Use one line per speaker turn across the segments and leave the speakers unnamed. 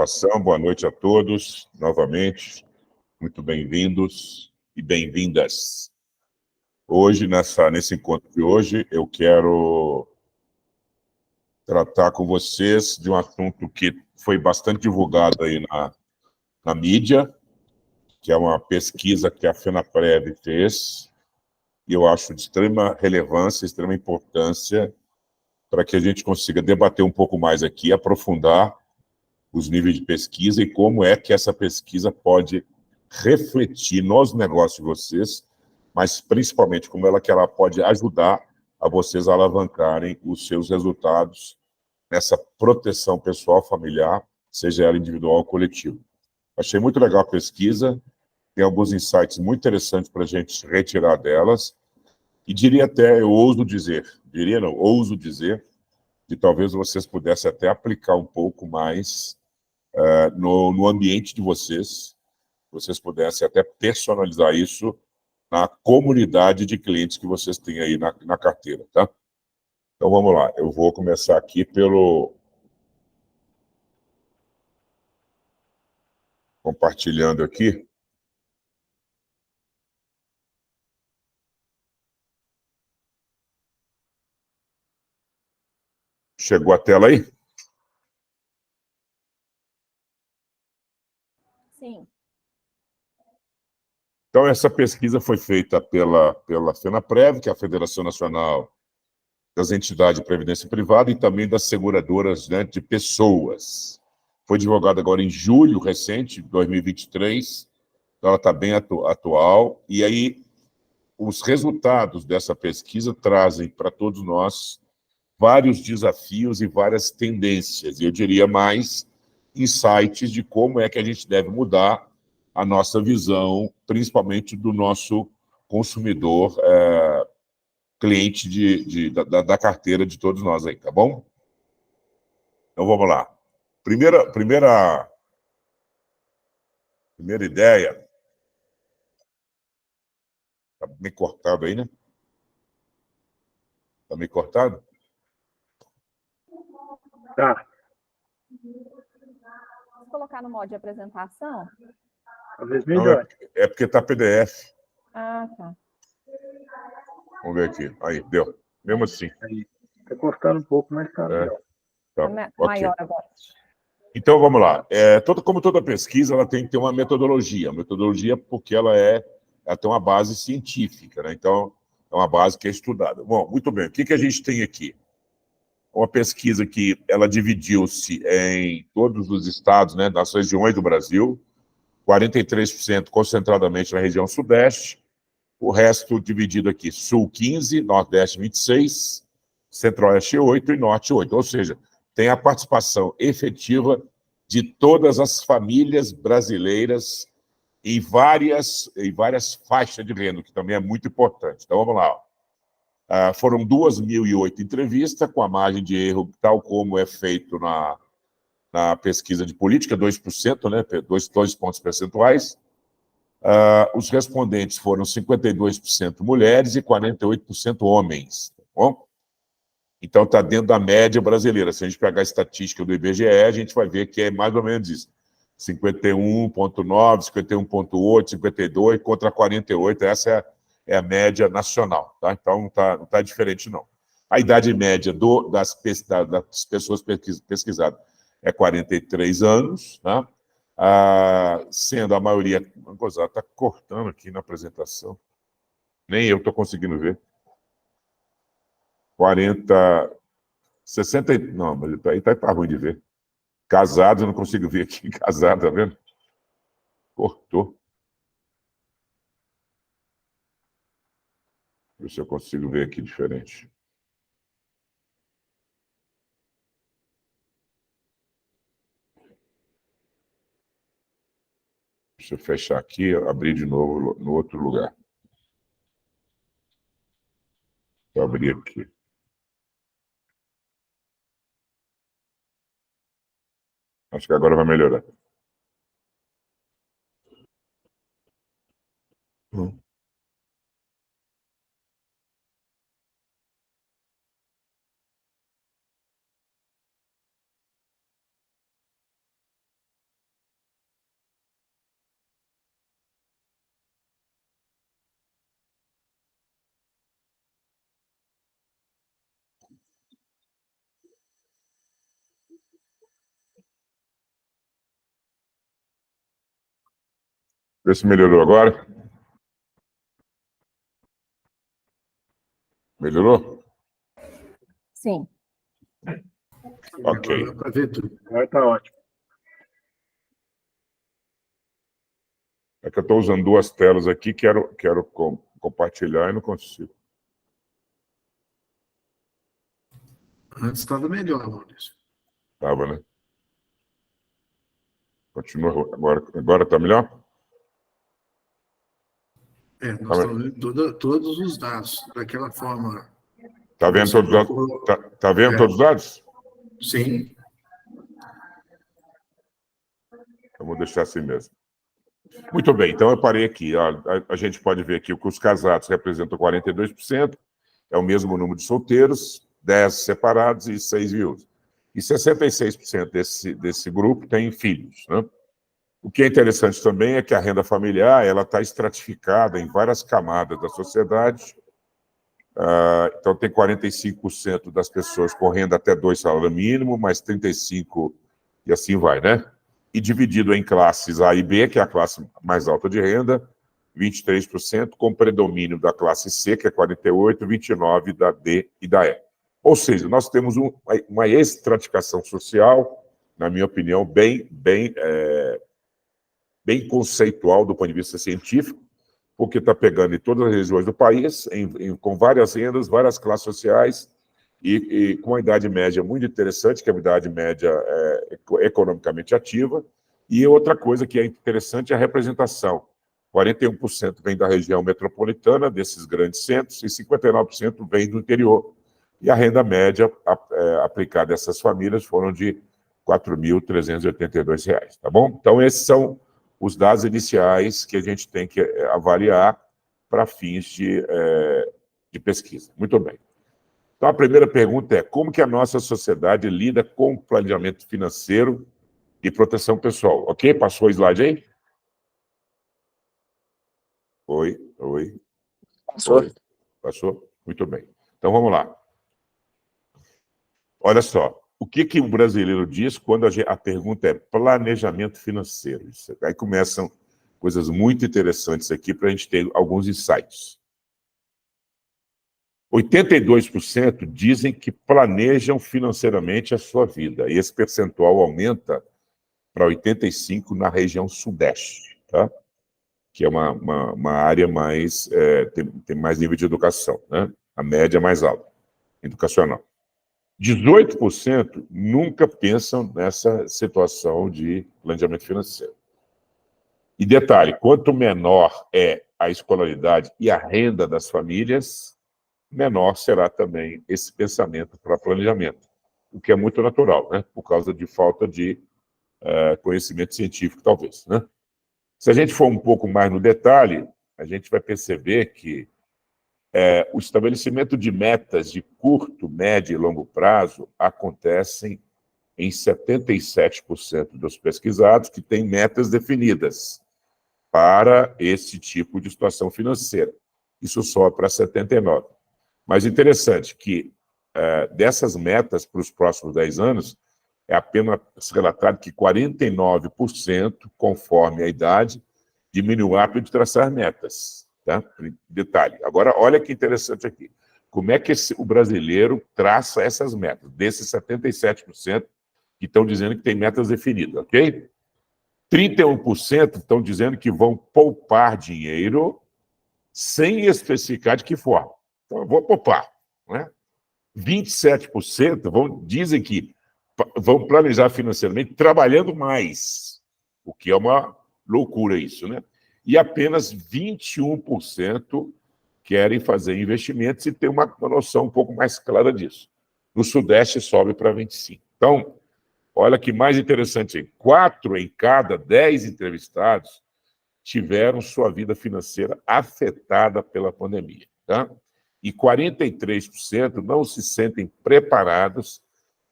gravação. Boa noite a todos, novamente. Muito bem-vindos e bem-vindas. Hoje, nesse encontro de hoje, eu quero tratar com vocês de um assunto que foi bastante divulgado aí na mídia, que é uma pesquisa que a FENAPREV fez, e eu acho de extrema relevância, extrema importância, para que a gente consiga debater um pouco mais aqui, aprofundar os níveis de pesquisa e como é que essa pesquisa pode refletir nos negócios de vocês, mas principalmente como que ela pode ajudar a vocês a alavancarem os seus resultados nessa proteção pessoal, familiar, seja ela individual ou coletiva. Achei muito legal a pesquisa, tem alguns insights muito interessantes para a gente retirar delas, e diria até, eu ouso dizer, ouso dizer, que talvez vocês pudessem até aplicar um pouco mais no ambiente de vocês pudessem até personalizar isso na comunidade de clientes que vocês têm aí na carteira, tá? Então, vamos lá. Eu vou começar aqui compartilhando aqui. Chegou a tela aí?
Sim.
Então, essa pesquisa foi feita pela FENAPREV, que é a Federação Nacional das Entidades de Previdência Privada, e também das seguradoras, né, de pessoas. Foi divulgada agora em julho recente, 2023, então ela está bem atual, e aí os resultados dessa pesquisa trazem para todos nós vários desafios e várias tendências, e eu diria mais insights de como é que a gente deve mudar a nossa visão, principalmente do nosso consumidor, cliente da carteira de todos nós aí, tá bom? Então vamos lá. Primeira ideia. Tá meio cortado aí, né? Tá meio cortado?
Tá.
Vamos colocar no modo de apresentação?
Talvez
Não,
melhor.
é porque tá PDF.
Ah, tá.
Vamos ver aqui. Aí, deu. Mesmo assim.
Aí. Tá cortando um pouco, mas tá legal.
Tá, ok.
Maior agora.
Então, vamos lá. Como toda pesquisa, ela tem que ter uma metodologia. Metodologia porque ela tem uma base científica, né? Então, é uma base que é estudada. Bom, muito bem. O que a gente tem aqui? Uma pesquisa que ela dividiu-se em todos os estados, né, das regiões do Brasil, 43% concentradamente na região sudeste, o resto dividido aqui, sul 15, nordeste 26, centro-oeste 8 e norte 8. Ou seja, tem a participação efetiva de todas as famílias brasileiras em várias faixas de renda, que também é muito importante. Então, vamos lá. Foram 2.008 entrevistas, com a margem de erro, tal como é feito na pesquisa de política, 2%, né, 2 pontos percentuais. Os respondentes foram 52% mulheres e 48% homens. Tá bom? Então, está dentro da média brasileira. Se a gente pegar a estatística do IBGE, a gente vai ver que é mais ou menos isso. 51,9, 51,8, 52 contra 48. Essa é a média nacional. Tá? Então, não tá diferente, não. A idade média das pessoas pesquisadas é 43 anos, tá? Sendo a maioria... Está cortando aqui na apresentação. Nem eu estou conseguindo ver. 60... Não, mas aí tá ruim de ver. Casado, eu não consigo ver aqui. Casado, tá vendo? Cortou. Ver se eu consigo ver aqui diferente. Deixa eu fechar aqui e abrir de novo no outro lugar. Vou abrir aqui. Acho que agora vai melhorar. Vê se melhorou agora. Melhorou?
Sim.
Ok.
Agora dá para ver tudo. Agora está ótimo.
É que eu estou usando duas telas aqui, quero compartilhar e não consigo.
Antes estava melhor, Maurício.
Tava, né? Continua. Agora está melhor?
Nós estamos vendo todos os dados daquela forma.
Está vendo todos os dados? Tá vendo todos os dados?
Sim.
Eu vou deixar assim mesmo. Muito bem, então eu parei aqui. Ó, a gente pode ver aqui que os casados representam 42%, é o mesmo número de solteiros, 10 separados e 6 viúvos. E 66% desse grupo tem filhos, né? O que é interessante também é que a renda familiar ela está estratificada em várias camadas da sociedade. Então, tem 45% das pessoas com renda até 2 salários mínimos, mais 35% e assim vai, né? E dividido em classes A e B, que é a classe mais alta de renda, 23%, com predomínio da classe C, que é 48%, 29% da D e da E. Ou seja, nós temos uma estratificação social, na minha opinião, bem conceitual do ponto de vista científico, porque está pegando em todas as regiões do país, com várias rendas, várias classes sociais, e com uma idade média muito interessante, que é a idade média economicamente ativa. E outra coisa que é interessante é a representação. 41% vem da região metropolitana, desses grandes centros, e 59% vem do interior. E a renda média aplicada a essas famílias foram de R$ 4.382, tá bom? Então, esses são os dados iniciais que a gente tem que avaliar para fins de pesquisa. Muito bem. Então, a primeira pergunta é: como que a nossa sociedade lida com planejamento financeiro e proteção pessoal? Ok? Passou o slide aí? Oi. Passou? Muito bem. Então, vamos lá. Olha só, o que o brasileiro diz quando a pergunta é planejamento financeiro? Aí começam coisas muito interessantes aqui para a gente ter alguns insights. 82% dizem que planejam financeiramente a sua vida, e esse percentual aumenta para 85% na região sudeste, tá? Que é uma área mais, tem mais nível de educação, né? A média mais alta, educacional. 18% nunca pensam nessa situação de planejamento financeiro. E detalhe, quanto menor é a escolaridade e a renda das famílias, menor será também esse pensamento para planejamento, o que é muito natural, né? Por causa de falta de conhecimento científico, talvez, né? Se a gente for um pouco mais no detalhe, a gente vai perceber que o estabelecimento de metas de curto, médio e longo prazo acontecem em 77% dos pesquisados que têm metas definidas para esse tipo de situação financeira. Isso só para 79%. Mas interessante que dessas metas para os próximos 10 anos, é apenas relatado que 49%, conforme a idade, diminuiu o hábito de traçar metas. Tá? Detalhe. Agora, olha que interessante aqui. Como é que o brasileiro traça essas metas? Desses 77% que estão dizendo que tem metas definidas, ok? 31% estão dizendo que vão poupar dinheiro sem especificar de que forma. Então, eu vou poupar, né? 27% dizem que vão planejar financeiramente trabalhando mais, o que é uma loucura isso, né? E apenas 21% querem fazer investimentos e ter uma noção um pouco mais clara disso. No Sudeste sobe para 25%. Então, olha que mais interessante aí. 4 em cada 10 entrevistados tiveram sua vida financeira afetada pela pandemia, tá? E 43% não se sentem preparados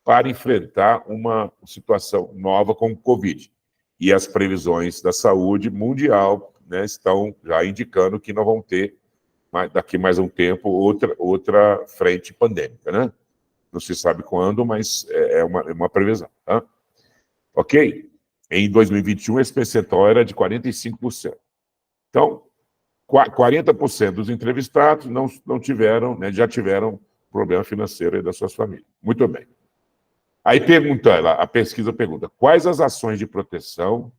para enfrentar uma situação nova como o Covid. E as previsões da saúde mundial, né, estão já indicando que nós vamos ter, daqui mais um tempo, outra frente pandêmica, né? Não se sabe quando, mas é uma previsão, tá? Ok? Em 2021, esse percentual era de 45%. Então, 40% dos entrevistados não tiveram, né, já tiveram problema financeiro aí das suas famílias. Muito bem. Aí a pesquisa pergunta, quais as ações de proteção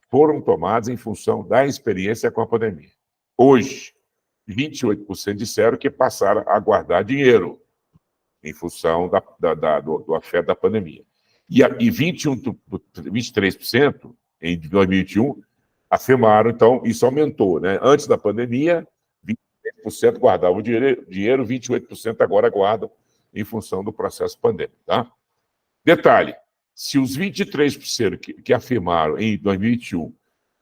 foram tomadas em função da experiência com a pandemia? Hoje, 28% disseram que passaram a guardar dinheiro em função do afeto da pandemia. E 23% em 2021 afirmaram, então, isso aumentou, né? Antes da pandemia, 23% guardavam dinheiro, 28% agora guardam em função do processo pandêmico, tá? Detalhe, se os 23% que afirmaram em 2021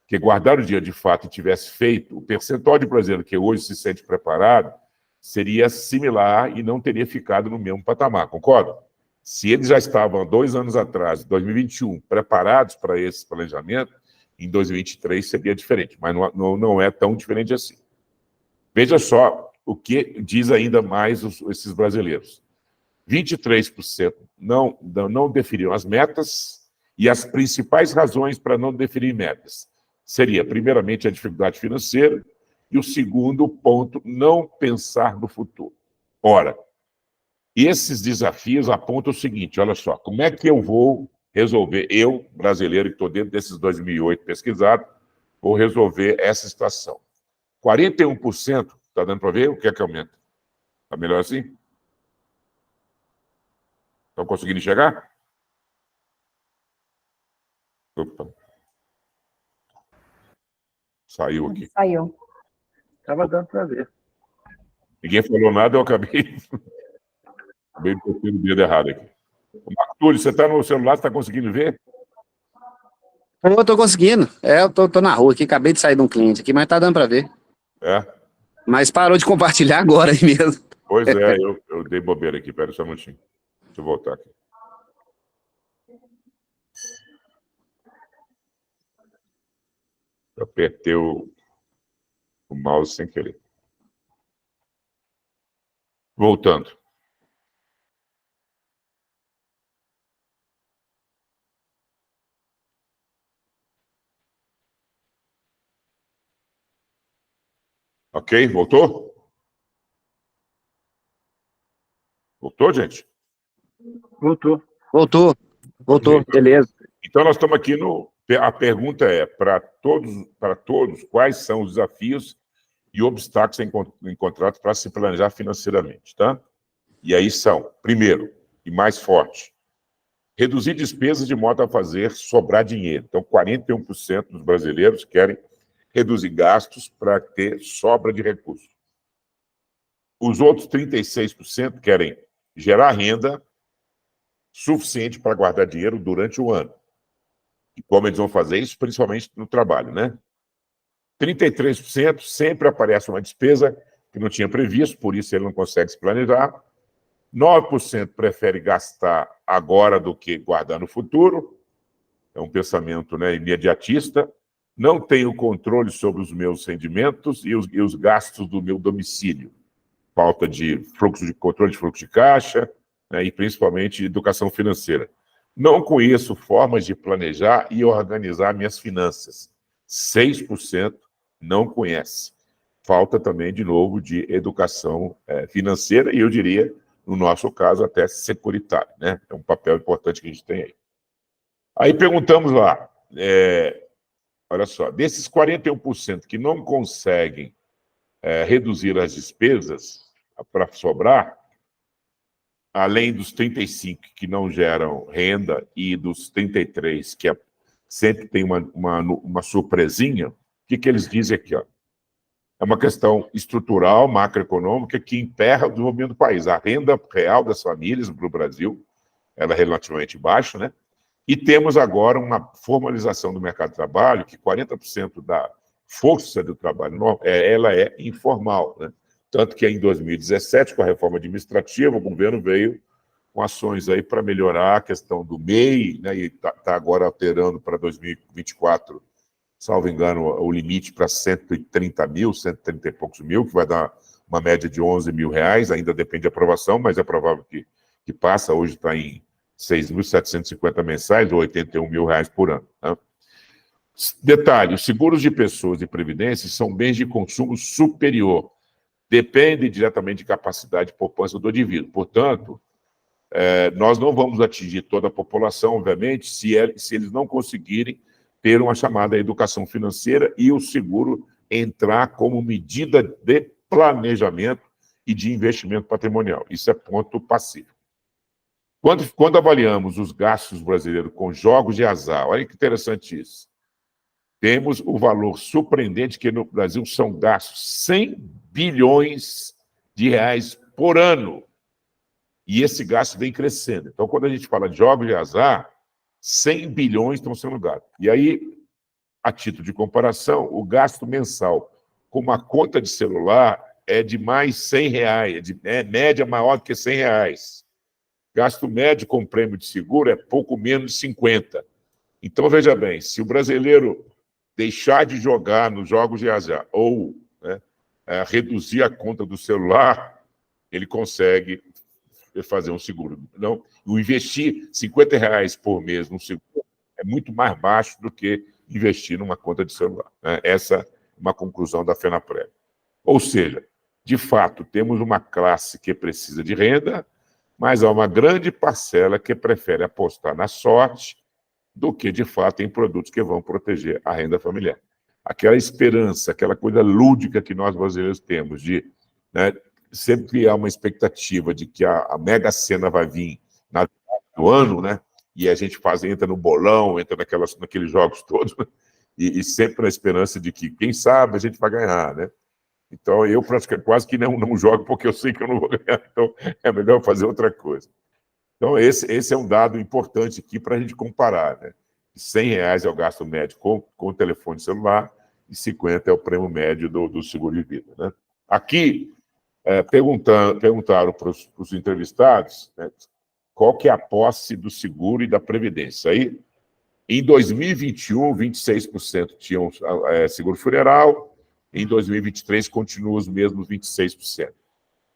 que guardaram o dinheiro de fato e tivesse feito, o percentual de brasileiro que hoje se sente preparado seria similar e não teria ficado no mesmo patamar, concorda? Se eles já estavam, 2 anos atrás, 2021, preparados para esse planejamento, em 2023 seria diferente, mas não é tão diferente assim. Veja só o que diz ainda mais esses brasileiros. 23% não definiram as metas e as principais razões para não definir metas seria, primeiramente, a dificuldade financeira e o segundo ponto, não pensar no futuro. Ora, esses desafios apontam o seguinte, olha só, como é que eu vou resolver, eu, brasileiro, que estou dentro desses 2008 pesquisados, vou resolver essa situação. 41%, está dando para ver? O que é que aumenta? Está melhor assim? Estão conseguindo enxergar? Opa. Saiu aqui.
Saiu.
Estava dando para ver.
Ninguém falou nada, eu acabei de colocar o dedo errado aqui. Marco Túlio, você está no celular, você está conseguindo ver?
Eu tô conseguindo. Eu tô na rua aqui, acabei de sair de um cliente aqui, mas tá dando para ver.
É?
Mas parou de compartilhar agora aí mesmo.
Pois é, eu dei bobeira aqui, pera só um minutinho. Deixa eu voltar aqui. Eu apertei o mouse sem querer. Voltando. Ok? Voltou? Voltou, gente?
Voltou.
Voltou,
Ok.
beleza.
Então, nós estamos aqui no... A pergunta é, para todos, quais são os desafios e obstáculos encontrados para se planejar financeiramente, tá? E aí são, primeiro, e mais forte, reduzir despesas de modo a fazer sobrar dinheiro. Então, 41% dos brasileiros querem reduzir gastos para ter sobra de recursos. Os outros 36% querem gerar renda suficiente para guardar dinheiro durante o ano. E como eles vão fazer isso? Principalmente no trabalho, né? 33% sempre aparece uma despesa que não tinha previsto, por isso ele não consegue se planejar. 9% prefere gastar agora do que guardar no futuro. É um pensamento, né, imediatista. Não tenho controle sobre os meus rendimentos e os gastos do meu domicílio. Falta de controle de fluxo de caixa, né, e principalmente educação financeira. Não conheço formas de planejar e organizar minhas finanças. 6% não conhece. Falta também, de novo, de educação financeira e, eu diria, no nosso caso, até securitário, né? É um papel importante que a gente tem aí. Aí perguntamos lá, olha só, desses 41% que não conseguem reduzir as despesas para sobrar, além dos 35% que não geram renda e dos 33% que sempre tem uma surpresinha, o que eles dizem aqui? Ó? É uma questão estrutural, macroeconômica, que emperra o desenvolvimento do país. A renda real das famílias no Brasil ela é relativamente baixa, né? E temos agora uma formalização do mercado de trabalho, que 40% da força do trabalho ela é informal, né? Tanto que em 2017, com a reforma administrativa, o governo veio com ações aí para melhorar a questão do MEI, né? E está agora alterando para 2024, salvo engano, o limite para 130 mil, 130 e poucos mil, que vai dar uma média de 11 mil reais, ainda depende de aprovação, mas é provável que passa, hoje está em 6.750 mensais, ou 81 mil reais por ano. Né? Detalhe, os seguros de pessoas e previdência são bens de consumo superior. Dependem diretamente de capacidade de poupança do indivíduo. Portanto, nós não vamos atingir toda a população, obviamente, se eles não conseguirem ter uma chamada educação financeira e o seguro entrar como medida de planejamento e de investimento patrimonial. Isso é ponto pacífico. Quando avaliamos os gastos brasileiros com jogos de azar, olha que interessante isso, temos o valor surpreendente que no Brasil são gastos 100 bilhões de reais por ano. E esse gasto vem crescendo. Então, quando a gente fala de jogos de azar, 100 bilhões estão sendo gastos. E aí, a título de comparação, o gasto mensal com uma conta de celular é de mais 100 reais, média maior do que 100 reais. Gasto médio com prêmio de seguro é pouco menos de 50. Então, veja bem, se o brasileiro deixar de jogar nos jogos de azar ou reduzir a conta do celular, ele consegue fazer um seguro. Não, o investir 50 reais por mês num seguro é muito mais baixo do que investir numa conta de celular. Essa é uma conclusão da FENAPREV. Ou seja, de fato, temos uma classe que precisa de renda, mas há uma grande parcela que prefere apostar na sorte do que, de fato, em produtos que vão proteger a renda familiar. Aquela esperança, aquela coisa lúdica que nós brasileiros temos de sempre há uma expectativa de que a Mega Sena vai vir no ano, e a gente entra no bolão, entra naqueles jogos todos, e sempre na esperança de que, quem sabe, a gente vai ganhar, Então, eu praticamente quase que não jogo, porque eu sei que eu não vou ganhar, então é melhor fazer outra coisa. Então, esse é um dado importante aqui para a gente comparar, R$100 é o gasto médio com o telefone celular e 50 é o prêmio médio do seguro de vida. Aqui, perguntaram para os entrevistados qual que é a posse do seguro e da previdência. Aí, em 2021, 26% tinham seguro funeral, em 2023 continua os mesmos 26%.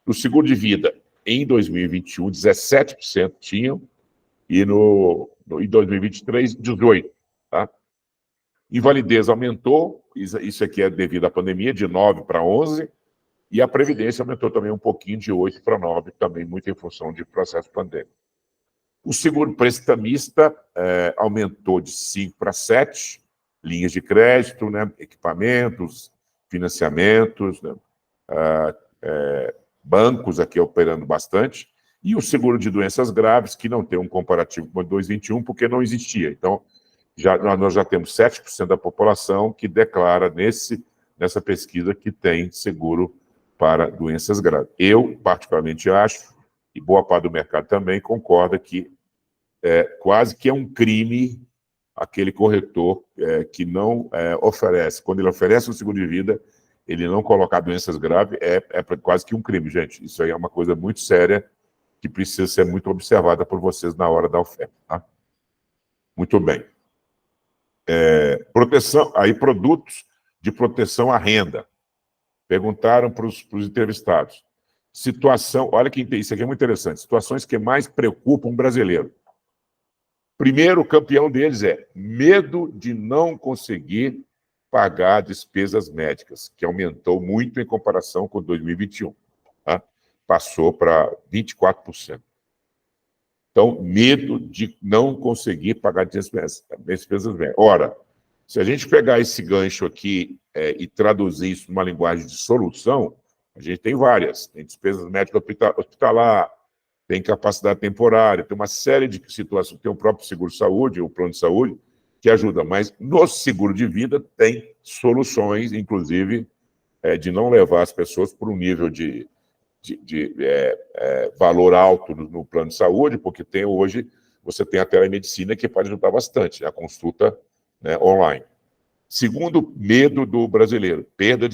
No seguro de vida, em 2021, 17% tinham, e em 2023, 18%. Tá? Invalidez aumentou, isso aqui é devido à pandemia, de 9 para 11%, e a Previdência aumentou também um pouquinho, de 8 para 9, também muito em função de processo pandêmico. O seguro prestamista aumentou de 5 para 7, linhas de crédito, equipamentos, financiamentos, bancos aqui operando bastante, e o seguro de doenças graves, que não tem um comparativo com o 2021, porque não existia. Então, nós já temos 7% da população que declara nessa pesquisa que tem seguro para doenças graves. Eu, particularmente, acho, e boa parte do mercado também, concorda que quase que é um crime aquele corretor que não oferece, quando ele oferece um seguro de vida, ele não colocar doenças graves, é quase que um crime, gente. Isso aí é uma coisa muito séria que precisa ser muito observada por vocês na hora da oferta. Tá? Muito bem. Proteção, aí produtos de proteção à renda. Perguntaram para os entrevistados. Situação, olha que isso aqui é muito interessante, situações que mais preocupam o brasileiro. Primeiro, o campeão deles é medo de não conseguir pagar despesas médicas, que aumentou muito em comparação com 2021. Tá? Passou para 24%. Então, medo de não conseguir pagar despesas médicas. Ora, se a gente pegar esse gancho aqui e traduzir isso numa linguagem de solução, a gente tem várias. Tem despesas médicas hospitalar, tem incapacidade temporária, tem uma série de situações. Tem o próprio seguro-saúde, o plano de saúde, que ajuda. Mas no seguro de vida tem soluções, inclusive, de não levar as pessoas para um nível de valor alto no plano de saúde, porque hoje você tem a telemedicina que pode ajudar bastante, a consulta online. Segundo medo do brasileiro, perda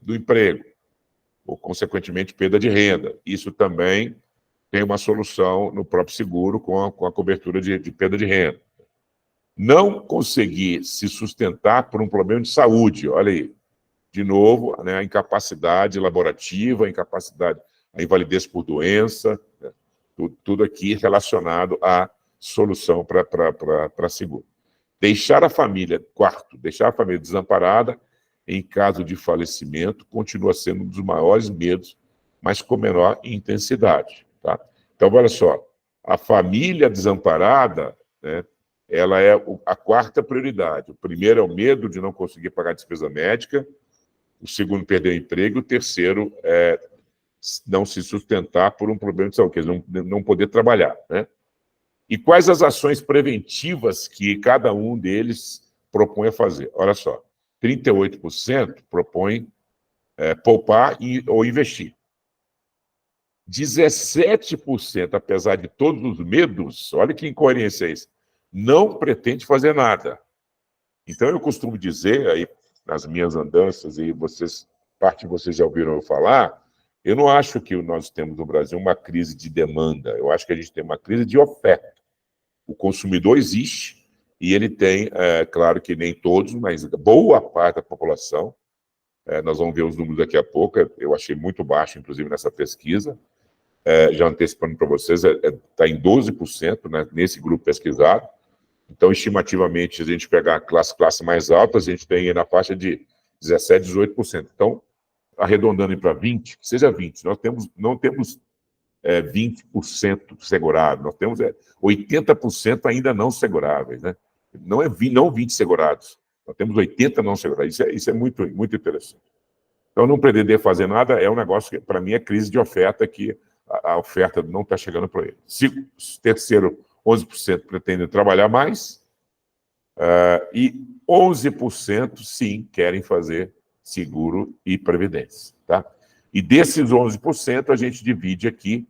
do emprego, ou, consequentemente, perda de renda. Isso também tem uma solução no próprio seguro com a cobertura de perda de renda. Não conseguir se sustentar por um problema de saúde, olha aí, de novo, a incapacidade laborativa, a invalidez por doença, tudo aqui relacionado à solução para seguro. Deixar a família, quarto, deixar a família desamparada em caso de falecimento continua sendo um dos maiores medos, mas com menor intensidade. Tá? Então, olha só, a família desamparada, né, ela é a quarta prioridade. O primeiro é o medo de não conseguir pagar a despesa médica, o segundo, perder o emprego, o terceiro é não se sustentar por um problema de saúde, quer dizer, não poder trabalhar. Né? E quais as ações preventivas que cada um deles propõe a fazer? Olha só, 38% propõe poupar ou investir. 17%, apesar de todos os medos, olha que incoerência é isso, não pretende fazer nada. Então, eu costumo dizer, aí nas minhas andanças, e parte de vocês já ouviram eu falar, eu não acho que nós temos no Brasil uma crise de demanda, eu acho que a gente tem uma crise de oferta. O consumidor existe, e ele tem, claro que nem todos, mas boa parte da população, nós vamos ver os números daqui a pouco, eu achei muito baixo, inclusive, nessa pesquisa, já antecipando para vocês, está em 12%, né, nesse grupo pesquisado. Então, estimativamente, se a gente pegar a classe mais alta, a gente tem na faixa de 17%, 18%. Então, arredondando para 20%, que seja 20%, não temos 20% segurado, nós temos 80% ainda não seguráveis, né? Não 20 segurados, nós temos 80 não segurados, isso é muito, muito interessante. Então, não pretender fazer nada é um negócio que, para mim, é crise de oferta, que a oferta não está chegando para ele. Terceiro, 11% pretendem trabalhar mais, e 11%, sim, querem fazer seguro e previdência. Tá? E desses 11%, a gente divide aqui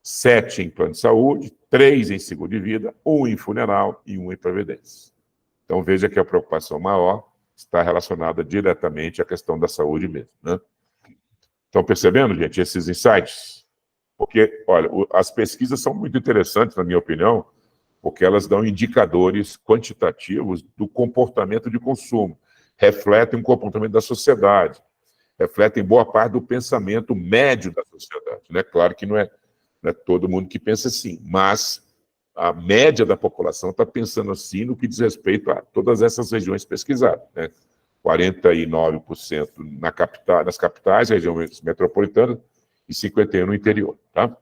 7 em plano de saúde, 3 em seguro de vida, 1 em funeral e 1 em previdência. Então, veja que a preocupação maior está relacionada diretamente à questão da saúde mesmo. Né? Estão percebendo, gente, esses insights? Porque, olha, as pesquisas são muito interessantes, na minha opinião, porque elas dão indicadores quantitativos do comportamento de consumo, refletem o comportamento da sociedade, refletem boa parte do pensamento médio da sociedade. Né? Claro que não é todo mundo que pensa assim, mas a média da população está pensando assim no que diz respeito a todas essas regiões pesquisadas. Né? 49% nas capitais, regiões metropolitanas, e 51% no interior. Tá?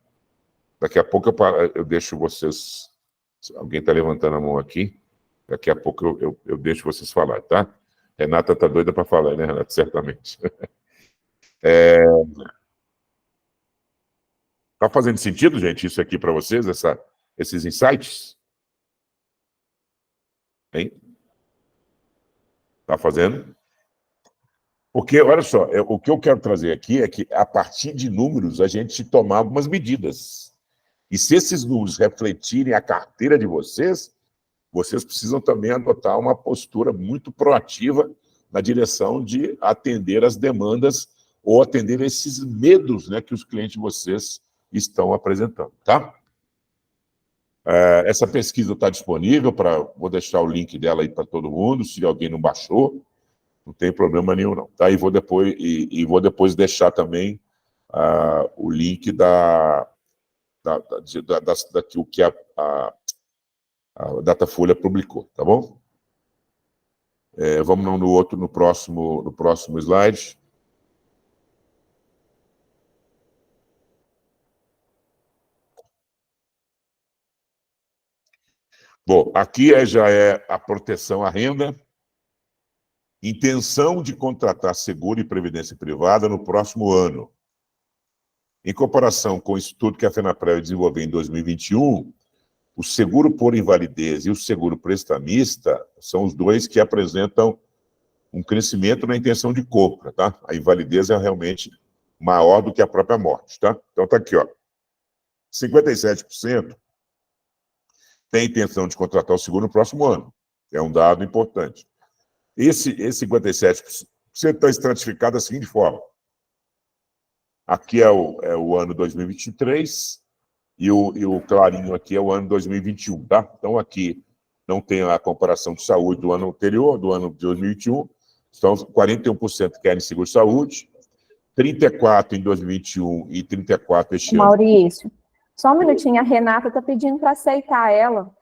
Daqui a pouco eu deixo vocês... Alguém está levantando a mão aqui. Daqui a pouco eu deixo vocês falar, tá? Renata está doida para falar, né, Renata? Certamente. Está fazendo sentido, gente, isso aqui para vocês, esses insights? Hein? Está fazendo? Porque, olha só, o que eu quero trazer aqui é que, a partir de números, a gente tomar algumas medidas. E se esses números refletirem a carteira de vocês precisam também adotar uma postura muito proativa na direção de atender as demandas ou atender esses medos, né, que os clientes de vocês estão apresentando, tá? Essa pesquisa está disponível, vou deixar o link dela aí para todo mundo, se alguém não baixou, não tem problema nenhum, não. Tá? E vou depois deixar também o link daquilo que a Datafolha publicou, tá bom? Vamos no próximo slide. Bom, aqui já é a proteção à renda, intenção de contratar seguro e previdência privada no próximo ano. Em comparação com o estudo que a FENAPREV desenvolveu em 2021, o seguro por invalidez e o seguro prestamista são os dois que apresentam um crescimento na intenção de compra, tá? A invalidez é realmente maior do que a própria morte, tá? Então tá aqui, ó. 57% tem intenção de contratar o seguro no próximo ano. É um dado importante. Esse 57% está estratificado da seguinte forma. Aqui é o ano 2023 e o clarinho aqui é o ano 2021, tá? Então aqui não tem a comparação de saúde do ano anterior, do ano de 2021. Então 41% querem seguro-saúde, 34% em 2021 e 34% este ano.
Maurício, só um minutinho, a Renata está pedindo para aceitar ela.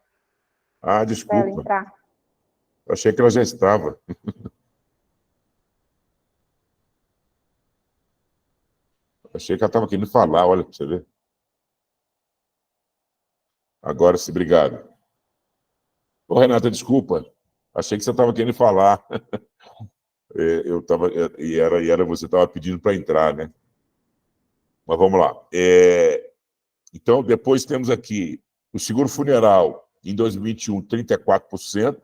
Ah, desculpa.
Para ela entrar.
Eu achei que ela já estava. Achei que ela estava querendo falar, olha, para você ver. Agora sim, obrigado. Ô, Renata, desculpa. Achei que você estava querendo falar. Eu estava, e era você estava pedindo para entrar, né? Mas vamos lá. Então, depois temos aqui o seguro funeral, em 2021, 34%,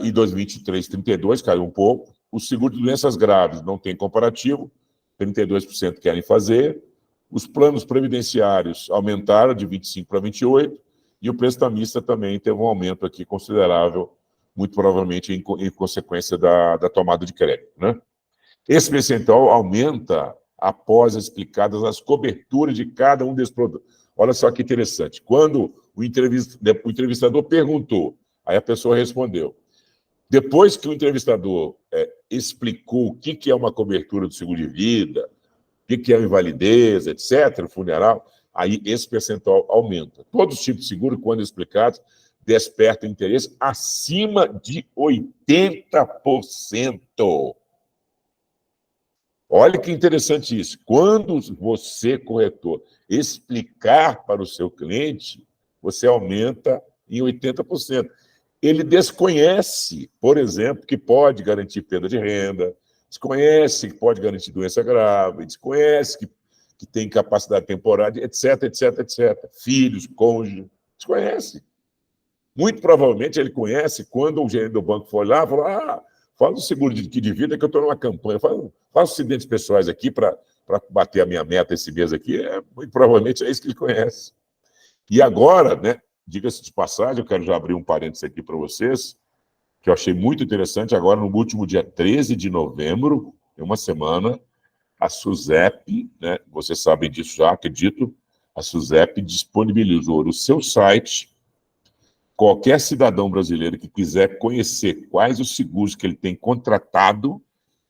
em 2023, 32%, caiu um pouco. O seguro de doenças graves não tem comparativo, 32% querem fazer. Os planos previdenciários aumentaram de 25% para 28%, e o prestamista também teve um aumento aqui considerável, muito provavelmente em consequência da tomada de crédito, né? Esse percentual aumenta após explicadas as coberturas de cada um desses produtos. Olha só que interessante. Quando o entrevistador perguntou, aí a pessoa respondeu. Depois que o entrevistador explicou o que é uma cobertura do seguro de vida, o que é a invalidez, etc., funeral, aí esse percentual aumenta. Todos os tipos de seguro, quando explicados, despertam interesse acima de 80%. Olha que interessante isso. Quando você, corretor, explicar para o seu cliente, você aumenta em 80%. Ele desconhece, por exemplo, que pode garantir perda de renda, desconhece que pode garantir doença grave, desconhece que tem capacidade temporária, etc, etc, etc. Filhos, cônjuge, desconhece. Muito provavelmente ele conhece quando o gerente do banco foi lá e falou: fala do seguro de vida que eu estou numa campanha, fala os acidentes pessoais aqui para bater a minha meta esse mês aqui. Muito provavelmente é isso que ele conhece. E agora, né, diga-se de passagem, eu quero já abrir um parênteses aqui para vocês, que eu achei muito interessante. Agora, no último dia 13 de novembro, em uma semana, a SUSEP, né, vocês sabem disso já, acredito, a SUSEP disponibilizou no seu site. Qualquer cidadão brasileiro que quiser conhecer quais os seguros que ele tem contratado,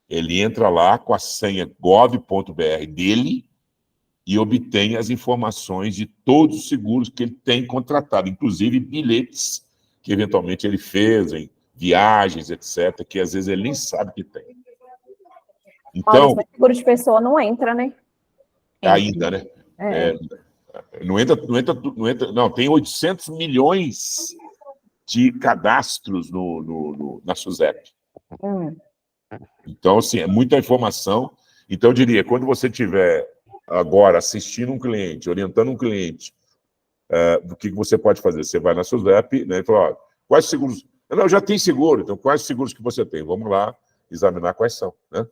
ele entra lá com a senha gov.br dele e obtém as informações de todos os seguros que ele tem contratado, inclusive bilhetes que eventualmente ele fez em viagens, etc., que às vezes ele nem sabe que tem. Então,
olha, seguro de pessoa não entra, né?
Ainda, né? Não, tem 800 milhões de cadastros na SUSEP. Então, assim, é muita informação. Então, eu diria, quando você estiver agora assistindo um cliente, orientando um cliente, do que você pode fazer? Você vai na SUSEP, né, e fala: quais seguros... Não, já tem seguro, então quais seguros que você tem? Vamos lá examinar quais são, né?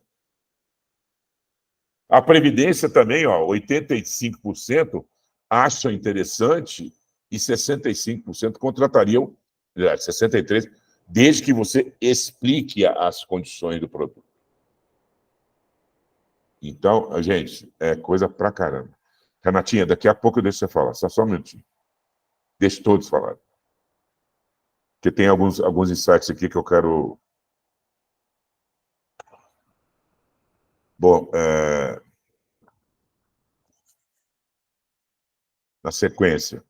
A Previdência também, 85% acham interessante e 65% contratariam, 63%, desde que você explique as condições do produto. Então, gente, é coisa pra caramba. Renatinha, daqui a pouco eu deixo você falar, só um minutinho. Deixe todos falarem. Porque tem alguns insights aqui que eu quero... Bom, na sequência.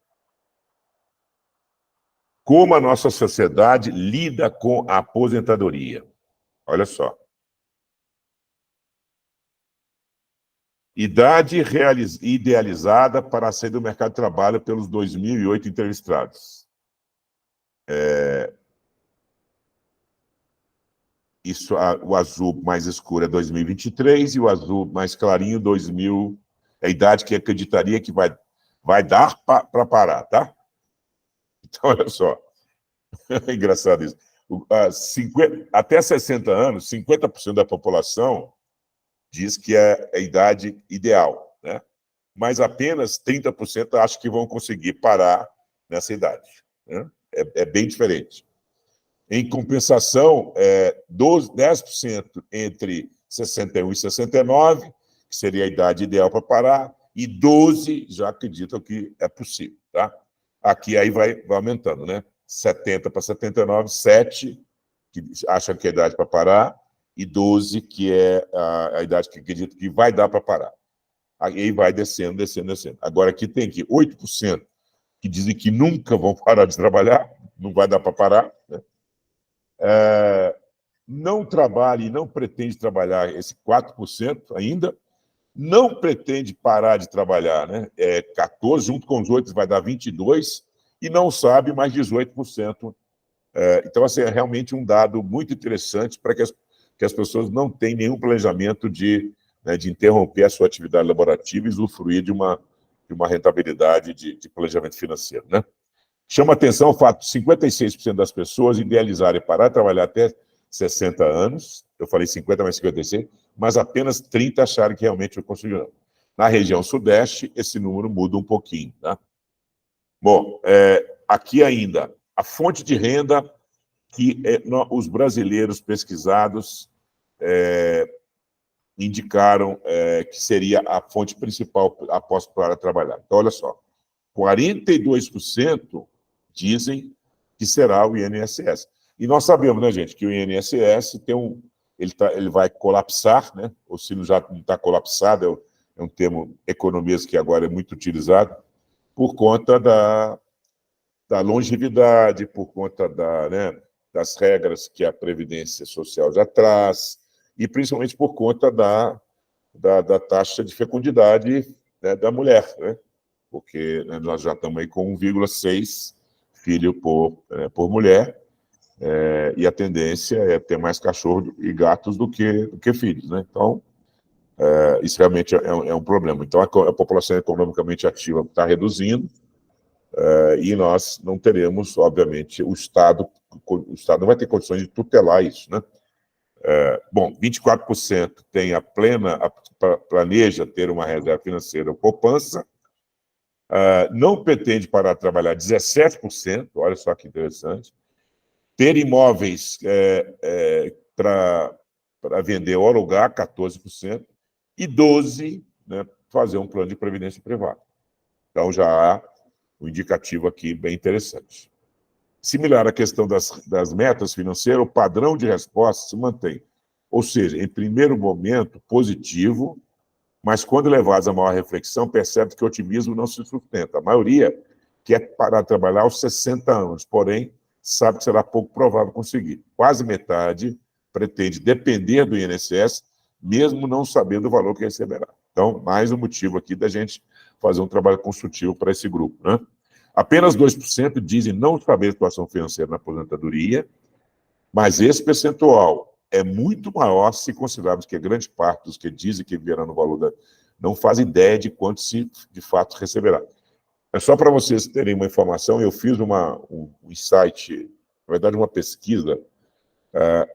Como a nossa sociedade lida com a aposentadoria? Olha só. Idade idealizada para sair do mercado de trabalho pelos 2.008 entrevistados. O azul mais escuro é 2023 e o azul mais clarinho, 2000, é a idade que acreditaria que vai dar para parar, tá? Então, olha só. É engraçado isso. Até 60 anos, 50% da população diz que é a idade ideal, né? Mas apenas 30% acham que vão conseguir parar nessa idade, né? É bem diferente. Em compensação, 10% entre 61 e 69, que seria a idade ideal para parar, e 12% já acreditam que é possível, tá? Aqui aí vai aumentando, né? 70 para 79, 7 que acham que é a idade para parar, e 12 que é a idade que acredita que vai dar para parar. Aí vai descendo, descendo, descendo. Agora aqui tem 8% que dizem que nunca vão parar de trabalhar, não vai dar para parar, né? não trabalha e não pretende trabalhar esse 4% ainda, não pretende parar de trabalhar, né? 14, junto com os outros vai dar 22%, e não sabe mais 18%. Então, assim, é realmente um dado muito interessante para que as pessoas não tenham nenhum planejamento de interromper a sua atividade laborativa e usufruir de uma rentabilidade de planejamento financeiro, né? Chama atenção o fato de 56% das pessoas idealizarem parar de trabalhar até 60 anos, eu falei 50 mais 56, mas apenas 30 acharem que realmente conseguirão. Na região sudeste, esse número muda um pouquinho, tá? Bom, aqui ainda, a fonte de renda que os brasileiros pesquisados indicaram que seria a fonte principal após parar de trabalhar. Então, olha só, 42% dizem que será o INSS. E nós sabemos, né, gente, que o INSS ele vai colapsar, né? Ou se já não está colapsado, é um termo economês que agora é muito utilizado, por conta da longevidade, por conta das regras que a Previdência Social já traz, e principalmente por conta da taxa de fecundidade, né, da mulher, né? Porque nós já estamos aí com 1,6 filho por mulher, e a tendência é ter mais cachorro e gatos do que filhos, né? Então, isso realmente é um problema. Então, a população economicamente ativa está reduzindo, e nós não teremos, obviamente, o Estado não vai ter condições de tutelar isso, né? Bom, 24% planeja ter uma reserva financeira ou poupança, não pretende parar de trabalhar 17%, olha só que interessante, ter imóveis para vender ou alugar, 14%, e 12%, né, fazer um plano de previdência privada. Então, já há um indicativo aqui bem interessante. Similar à questão das metas financeiras, o padrão de resposta se mantém. Ou seja, em primeiro momento, positivo, mas quando levados a maior reflexão, percebe que o otimismo não se sustenta. A maioria quer parar de trabalhar aos 60 anos, porém, sabe que será pouco provável conseguir. Quase metade pretende depender do INSS, mesmo não sabendo o valor que receberá. Então, mais um motivo aqui da gente fazer um trabalho construtivo para esse grupo, né? Apenas 2% dizem não saber a situação financeira na aposentadoria, mas esse percentual é muito maior se considerarmos que a grande parte dos que dizem que viverão no valor não faz ideia de quanto se de fato receberá. É só para vocês terem uma informação, eu fiz um insight, na verdade uma pesquisa,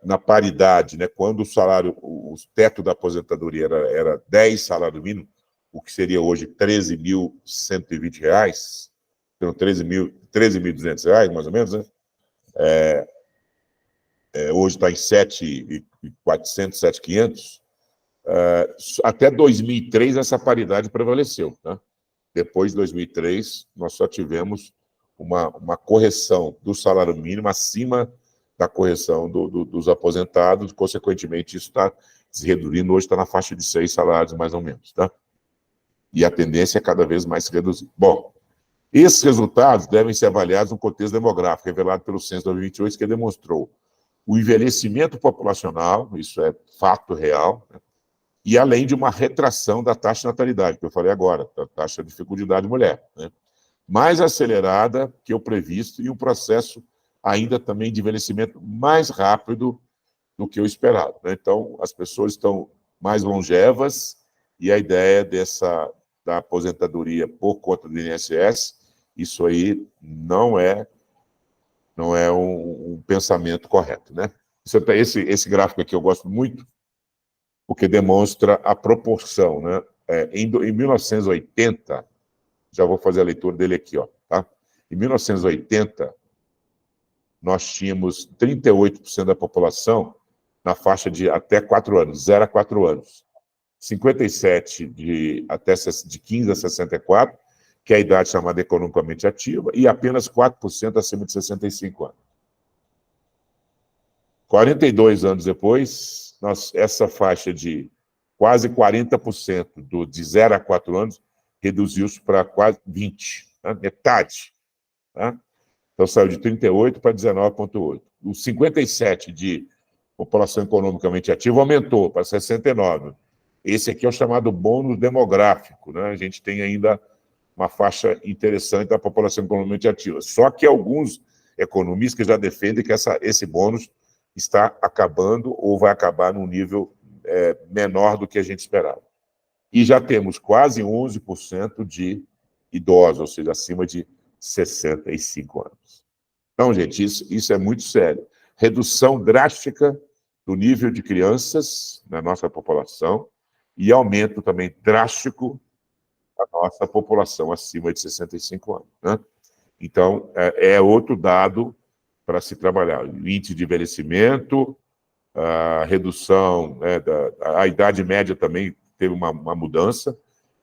na paridade, né, quando o teto da aposentadoria era 10 salários mínimos, o que seria hoje R$13.120, então R$13.200, mais ou menos, né? Hoje está em 7.400, 7.500. Até 2003, essa paridade prevaleceu, né? Depois de 2003, nós só tivemos uma correção do salário mínimo acima da correção dos aposentados, consequentemente, isso está se reduzindo, hoje está na faixa de 6 salários, mais ou menos, tá? E a tendência é cada vez mais se reduzir. Bom, esses resultados devem ser avaliados no contexto demográfico, revelado pelo Censo 2028, que demonstrou o envelhecimento populacional, isso é fato real, né? E além de uma retração da taxa de natalidade, que eu falei agora, da taxa de fecundidade de mulher, né? Mais acelerada que o previsto e um processo ainda também de envelhecimento mais rápido do que o esperado, né? Então, as pessoas estão mais longevas e a ideia da aposentadoria por conta do INSS, isso aí não é um pensamento correto, né? Esse gráfico aqui eu gosto muito, porque demonstra a proporção, né? Em 1980, já vou fazer a leitura dele aqui, ó, tá? Em 1980, nós tínhamos 38% da população na faixa de até 4 anos, 0 a 4 anos. 57% de 15 a 64, que é a idade chamada economicamente ativa, e apenas 4% acima de 65 anos. 42 anos depois, essa faixa de quase 40% de 0 a 4 anos reduziu-se para quase 20%, né? Metade. Tá? Então, saiu de 38% para 19,8%. o 57 de população economicamente ativa aumentou para 69. Esse aqui é o chamado bônus demográfico, né? A gente tem ainda uma faixa interessante da população economicamente ativa. Só que alguns economistas já defendem que esse bônus está acabando ou vai acabar num nível menor do que a gente esperava. E já temos quase 11% de idosos, ou seja, acima de 65 anos. Então, gente, isso é muito sério. Redução drástica do nível de crianças na nossa população e aumento também drástico da nossa população acima de 65 anos. Né? Então, é outro dado para se trabalhar. O índice de envelhecimento, a redução, né, a idade média também teve uma mudança.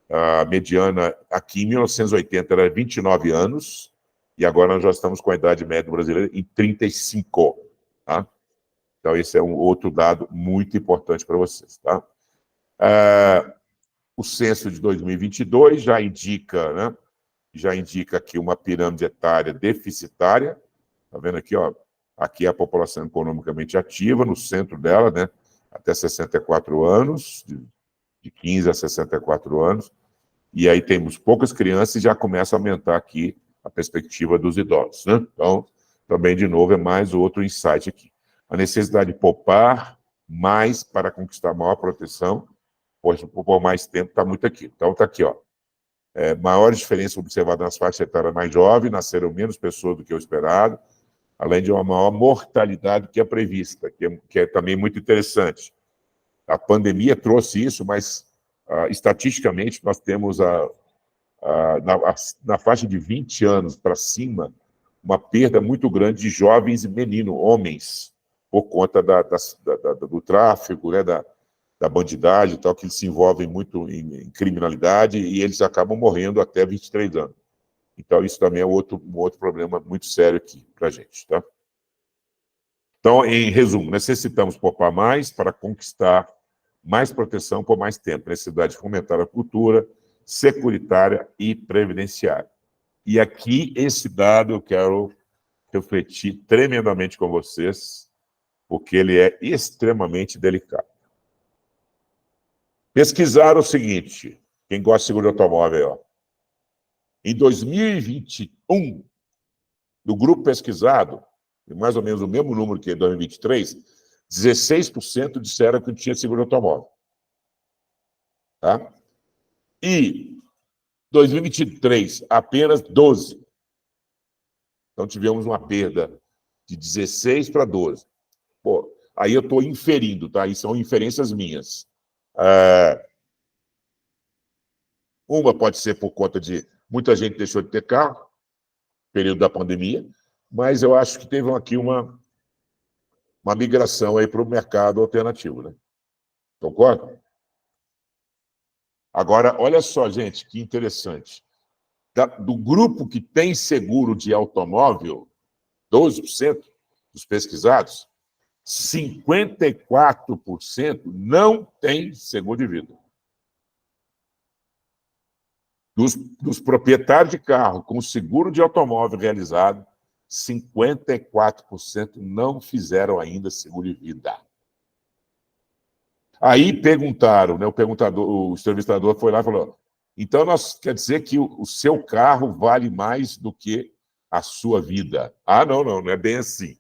A mediana aqui em 1980 era 29 anos, e agora nós já estamos com a idade média brasileira em 35. Tá? Então, esse é um outro dado muito importante para vocês. Tá? O censo de 2022 já indica, né, aqui uma pirâmide etária deficitária. Está vendo aqui, ó? Aqui é a população economicamente ativa, no centro dela, né, até 64 anos, de 15 a 64 anos. E aí temos poucas crianças e já começa a aumentar aqui a perspectiva dos idosos. Né? Então, também, de novo, é mais outro insight aqui. A necessidade de poupar mais para conquistar maior proteção, por mais tempo, está muito aqui. Então, está aqui, ó. Maior diferença observada nas faixas etárias mais jovens, nasceram menos pessoas do que o esperado, além de uma maior mortalidade que a prevista, que é também muito interessante. A pandemia trouxe isso, mas estatisticamente nós temos na faixa de 20 anos para cima uma perda muito grande de jovens e meninos, homens, por conta do tráfico, né, da bandidagem e tal, que eles se envolvem muito em criminalidade e eles acabam morrendo até 23 anos. Então, isso também é um outro problema muito sério aqui para a gente. Tá? Então, em resumo, necessitamos poupar mais para conquistar mais proteção por mais tempo. Necessidade de fomentar a cultura securitária e previdenciária. E aqui, esse dado eu quero refletir tremendamente com vocês, porque ele é extremamente delicado. Pesquisaram o seguinte, quem gosta de seguro de automóvel, ó, em 2021, do grupo pesquisado, mais ou menos o mesmo número que em 2023, 16% disseram que tinha seguro de automóvel. Tá? E 2023, apenas 12%. Então, tivemos uma perda de 16 para 12. Pô, aí eu estou inferindo, tá? Isso são inferências minhas. Uma pode ser por conta de muita gente deixou de ter carro, período da pandemia, mas eu acho que teve aqui uma migração aí para o mercado alternativo, né? Concorda? Agora, olha só, gente, que interessante. Do grupo que tem seguro de automóvel, 12% dos pesquisados, 54% não tem seguro de vida. Dos proprietários de carro com seguro de automóvel realizado, 54% não fizeram ainda seguro de vida. Aí perguntaram, né, o entrevistador foi lá e falou, então quer dizer que o seu carro vale mais do que a sua vida. Ah, não é bem assim.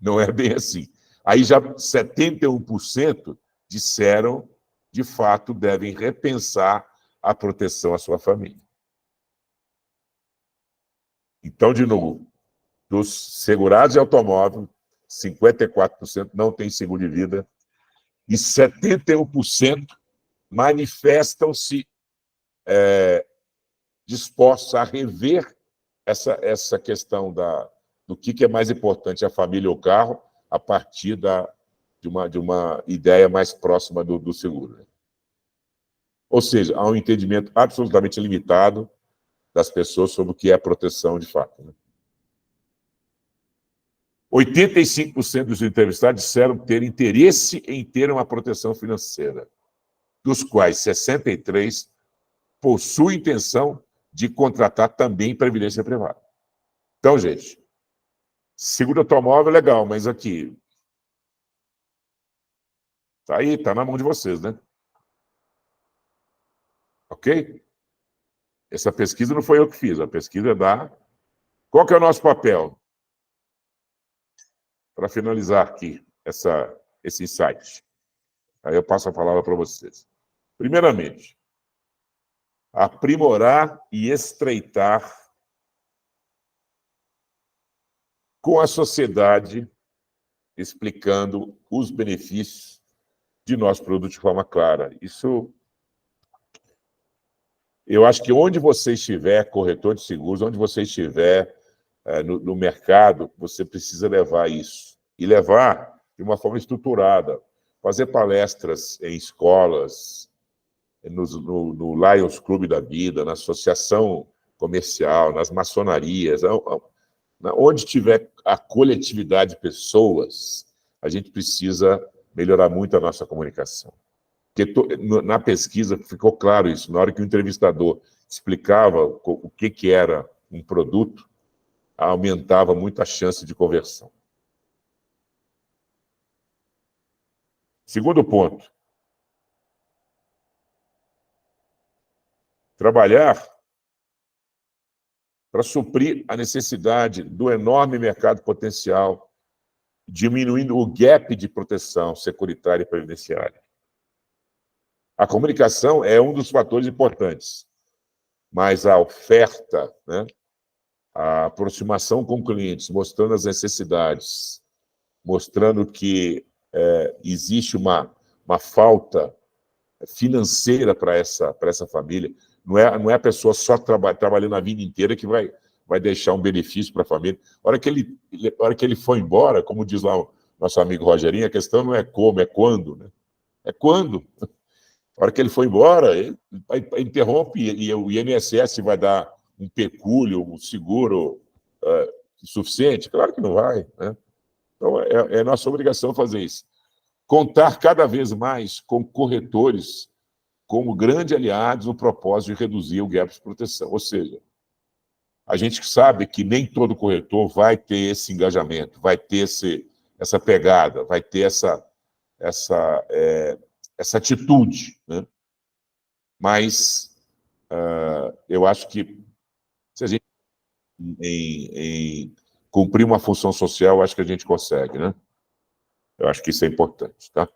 Não é bem assim. Aí já 71% disseram, de fato, devem repensar a proteção à sua família. Então, de novo, dos segurados de automóvel, 54% não têm seguro de vida e 71% manifestam-se dispostos a rever essa questão do que é mais importante, a família ou o carro, a partir de uma ideia mais próxima do seguro. Né? Ou seja, há um entendimento absolutamente limitado das pessoas sobre o que é proteção de fato. Né? 85% dos entrevistados disseram ter interesse em ter uma proteção financeira, dos quais 63% possuem intenção de contratar também previdência privada. Então, gente, Seguro automóvel, legal, mas aqui... Tá aí, tá na mão de vocês, né? Ok? Essa pesquisa não foi eu que fiz, a pesquisa é da... Qual que é o nosso papel? Para finalizar aqui esse insight. Aí eu passo a palavra para vocês. Primeiramente, aprimorar e estreitar com a sociedade, explicando os benefícios de nosso produto de forma clara. Isso, eu acho que onde você estiver, corretor de seguros, onde você estiver no mercado, você precisa levar isso. E levar de uma forma estruturada. Fazer palestras em escolas, no Lions Club da Vida, na associação comercial, nas maçonarias, onde tiver a coletividade de pessoas, a gente precisa melhorar muito a nossa comunicação. Porque na pesquisa ficou claro isso, na hora que o entrevistador explicava o que era um produto, aumentava muito a chance de conversão. Segundo ponto, trabalhar para suprir a necessidade do enorme mercado potencial, diminuindo o gap de proteção securitária e previdenciária. A comunicação é um dos fatores importantes, mas a oferta, né, a aproximação com clientes, mostrando as necessidades, mostrando que existe uma falta financeira para essa família. Não é a pessoa só trabalhando a vida inteira que vai deixar um benefício para a família. A hora que ele for embora, como diz lá o nosso amigo Rogerinho, a questão não é como, é quando. Né? É quando. A hora que ele for embora, ele interrompe e o INSS vai dar um pecúlio, um seguro suficiente? Claro que não vai. Né? Então, é nossa obrigação fazer isso. Contar cada vez mais com corretores como grandes aliados no propósito de reduzir o gap de proteção. Ou seja, a gente sabe que nem todo corretor vai ter esse engajamento, vai ter essa pegada, vai ter essa atitude. Né? Mas eu acho que se a gente em cumprir uma função social, eu acho que a gente consegue. Né? Eu acho que isso é importante. Tá?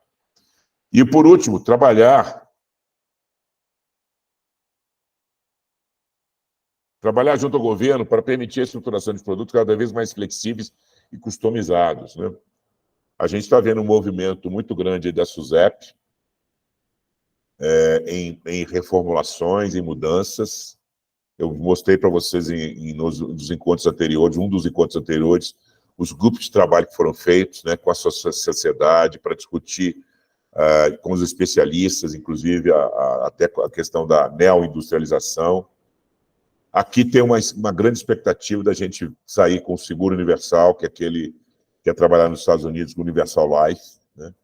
E, por último, trabalhar junto ao governo para permitir a estruturação de produtos cada vez mais flexíveis e customizados. Né? A gente está vendo um movimento muito grande da SUSEP em reformulações, em mudanças. Eu mostrei para vocês nos encontros anteriores, um dos encontros anteriores, os grupos de trabalho que foram feitos, né, com a sociedade para discutir com os especialistas, inclusive até a questão da neoindustrialização. Aqui tem uma grande expectativa da gente sair com o seguro universal, que é aquele que é trabalhar nos Estados Unidos com o Universal Life, né?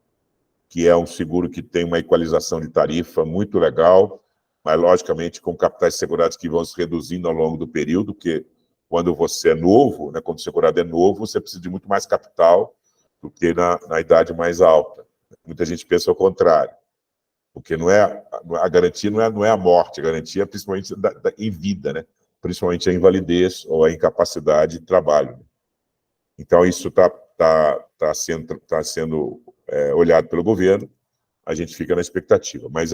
Que é um seguro que tem uma equalização de tarifa muito legal, mas, logicamente, com capitais segurados que vão se reduzindo ao longo do período, porque quando você é novo, né, quando o segurado é novo, você precisa de muito mais capital do que na idade mais alta. Muita gente pensa ao contrário, porque a garantia não é a morte, a garantia é principalmente em vida, né? Principalmente a invalidez ou a incapacidade de trabalho. Então, isso está sendo olhado pelo governo, a gente fica na expectativa. Mas,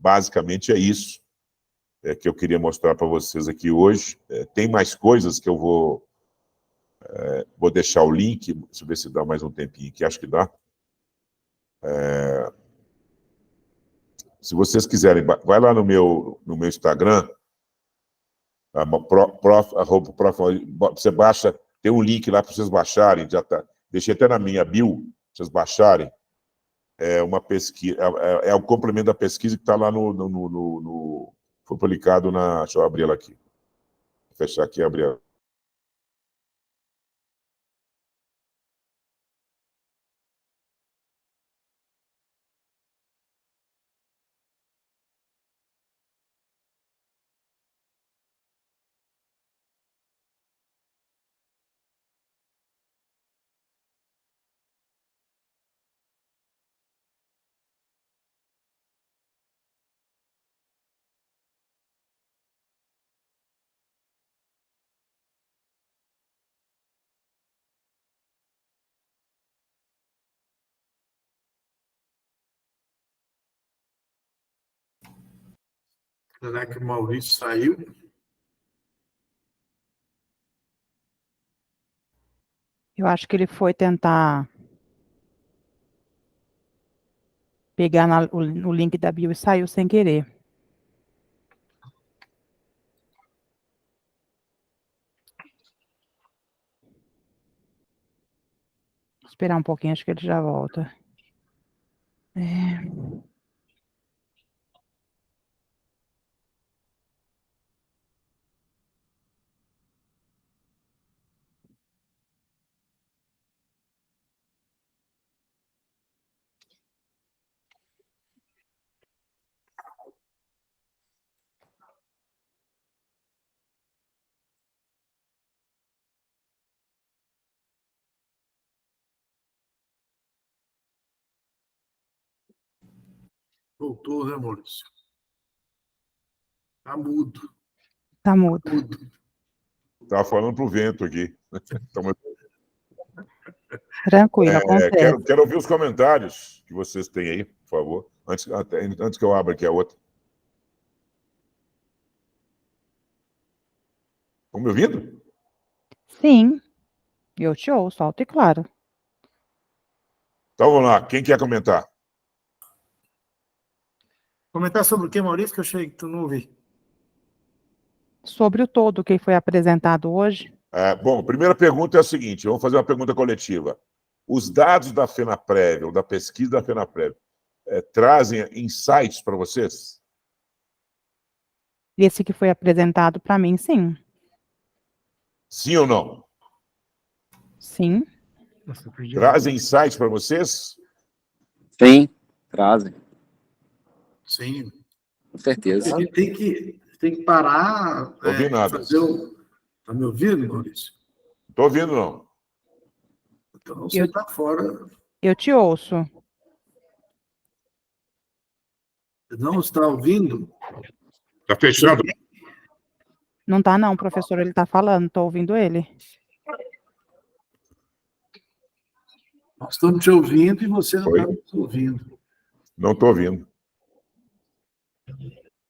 basicamente, é isso que eu queria mostrar para vocês aqui hoje. Tem mais coisas que eu vou deixar o link, deixa eu ver se dá mais um tempinho aqui, acho que dá. Se vocês quiserem, vai lá no meu Instagram, você baixa, tem um link lá para vocês baixarem, já tá, deixei até na minha bio, para vocês baixarem, uma pesquisa, o complemento da pesquisa que está lá foi publicado deixa eu abrir ela aqui, vou fechar aqui e abrir ela.
Será que o Maurício saiu?
Eu acho que ele foi tentar pegar o link da bio e saiu sem querer. Vou esperar um pouquinho, acho que ele já volta.
Voltou, né, Maurício? Tá mudo.
Tá mudo.
Mudo.
Estava falando pro vento aqui. Então,
Tranquilo, acontece.
quero ouvir os comentários que vocês têm aí, por favor. Antes que eu abra aqui a outra. Estão me ouvindo?
Sim, eu te ouço, alto e claro.
Então vamos lá, quem quer comentar?
Comentar sobre o que, Maurício, que eu achei que tu não ouvi.
Sobre o todo que foi apresentado hoje,
Bom, a primeira pergunta é a seguinte, vamos fazer uma pergunta coletiva. Os dados da FENAPREV, ou da pesquisa da FENAPREV, trazem insights para vocês?
esse que foi apresentado para mim, sim.
Sim ou não?
Sim,
Nossa, eu perdi.
Trazem insights para vocês?
Sim, trazem,
Sim.
com certeza.
A gente tem que parar.
Não ouvi nada.
Fazer o... Tá me ouvindo, Maurício?
Não estou ouvindo, não.
Então você está fora.
eu te ouço.
Não está ouvindo?
Está fechado?
Não tá não, professor, ele tá falando, tô ouvindo ele.
Nós estamos te ouvindo e você não
Oi.
está nos ouvindo.
Não estou ouvindo.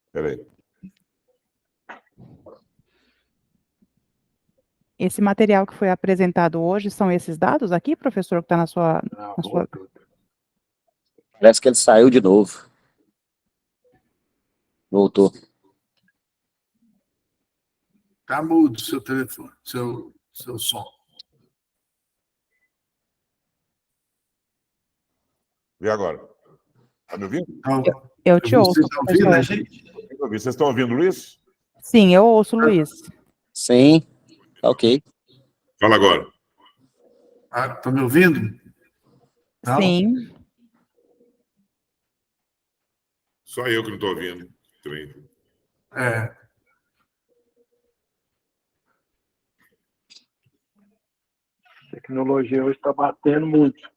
Espera aí.
Esse material que foi apresentado hoje são esses dados aqui, professor, que está na sua...
Parece que ele saiu de novo. Voltou.
Está mudo o seu telefone, seu som.
E agora? Está me ouvindo?
Então,
Eu te ouço,
vocês estão ouvindo, né,
professor.
gente?
Vocês estão ouvindo, Luiz?
Sim, eu ouço, Luiz.
Sim, tá ok.
Fala agora.
Está me ouvindo? Não?
Sim,
Só eu que não estou ouvindo.
É.
A tecnologia hoje está batendo muito.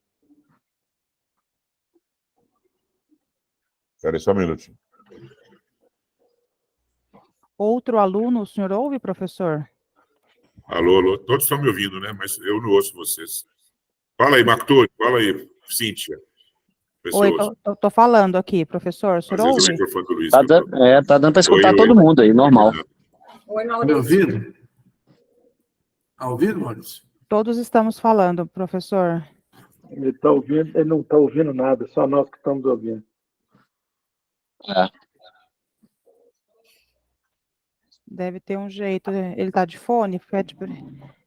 Espera aí só um minutinho.
outro aluno, o senhor ouve, professor?
Alô, alô. Todos estão me ouvindo, né? Mas eu não ouço vocês. Fala aí, Marcturi. Fala aí, Cíntia.
Oi, tô falando aqui, professor, o senhor
Às vezes o
ouve?
microfone do Luiz.
Tá dando para escutar
Oi,
todo
oi.
mundo aí, normal.
Oi,
Está me
Maurício.
ouvindo? Está ouvindo, Maurício?
Todos estamos falando, professor.
Ele tá ouvindo, ele não está ouvindo nada, só nós que estamos ouvindo.
É.
Deve ter um jeito. Ele tá de fone? Pede para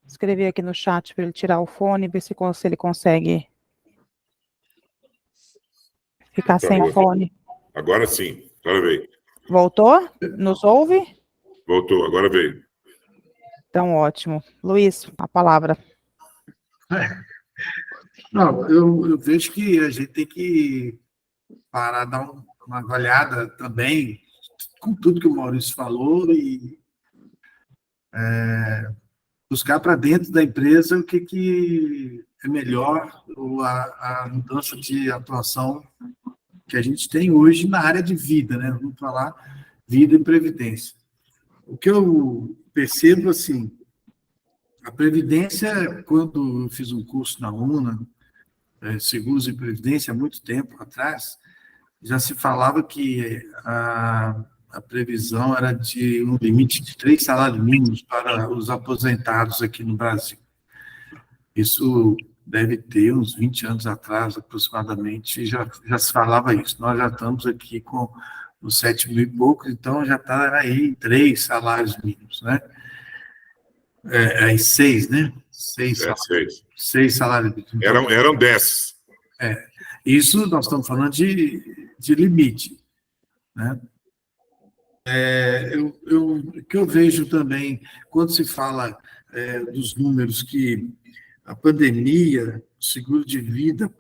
escrever aqui no chat para ele tirar o fone, ver se ele consegue ficar sem
Agora.
fone.
Agora sim. Agora veio.
Voltou? Nos ouve?
Voltou, agora veio.
Então, ótimo. Luiz, a palavra.
Não, eu vejo que a gente tem que parar, dar uma avaliada também com tudo que o Maurício falou e buscar para dentro da empresa o que é melhor, ou a mudança de atuação que a gente tem hoje na área de vida, né? Vamos falar vida e previdência. O que eu percebo, assim, a previdência, quando eu fiz um curso na UNA, seguros e previdência, há muito tempo atrás, já se falava que a previsão era de um limite de 3 salários mínimos para os aposentados aqui no Brasil. Isso deve ter uns 20 anos atrás, aproximadamente, já se falava isso. Nós já estamos aqui com os 7 mil e poucos, então já está aí em 3 salários mínimos, né? Aí 6, né? 6 salários mínimos. Então,
Eram 10.
Isso nós estamos falando de limite, né? O que eu vejo também, quando se fala dos números que a pandemia, o seguro de vida,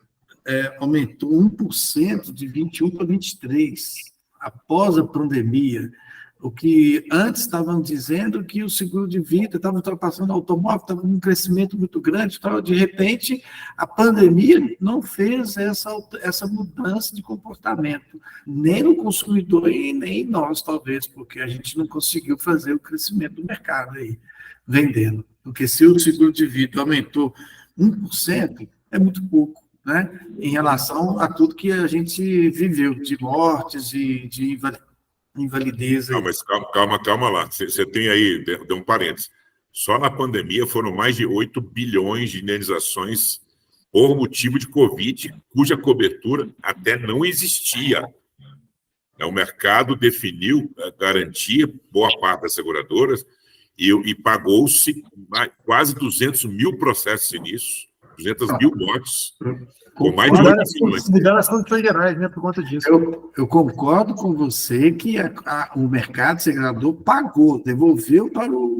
aumentou 1% de 21 para 23, após a pandemia. O que antes estavam dizendo que o seguro de vida estava ultrapassando o automóvel, estava com um crescimento muito grande, de repente, a pandemia não fez essa mudança de comportamento, nem no consumidor e nem nós, talvez, porque a gente não conseguiu fazer o crescimento do mercado aí, vendendo. Porque se o seguro de vida aumentou 1%, é muito pouco, né? Em relação a tudo que a gente viveu, de mortes e de invalidez.
Não, mas calma lá. Você tem aí, deu um parênteses. Só na pandemia foram mais de 8 bilhões de indenizações por motivo de Covid, cuja cobertura até não existia. O mercado definiu a garantia, boa parte das seguradoras, e pagou-se quase 200 mil processos sinistros, 200 mil mortes, com mais de 8 bilhões.
Mudaram as condições gerais, né, por conta disso.
Eu concordo com você que o mercado segurador pagou, devolveu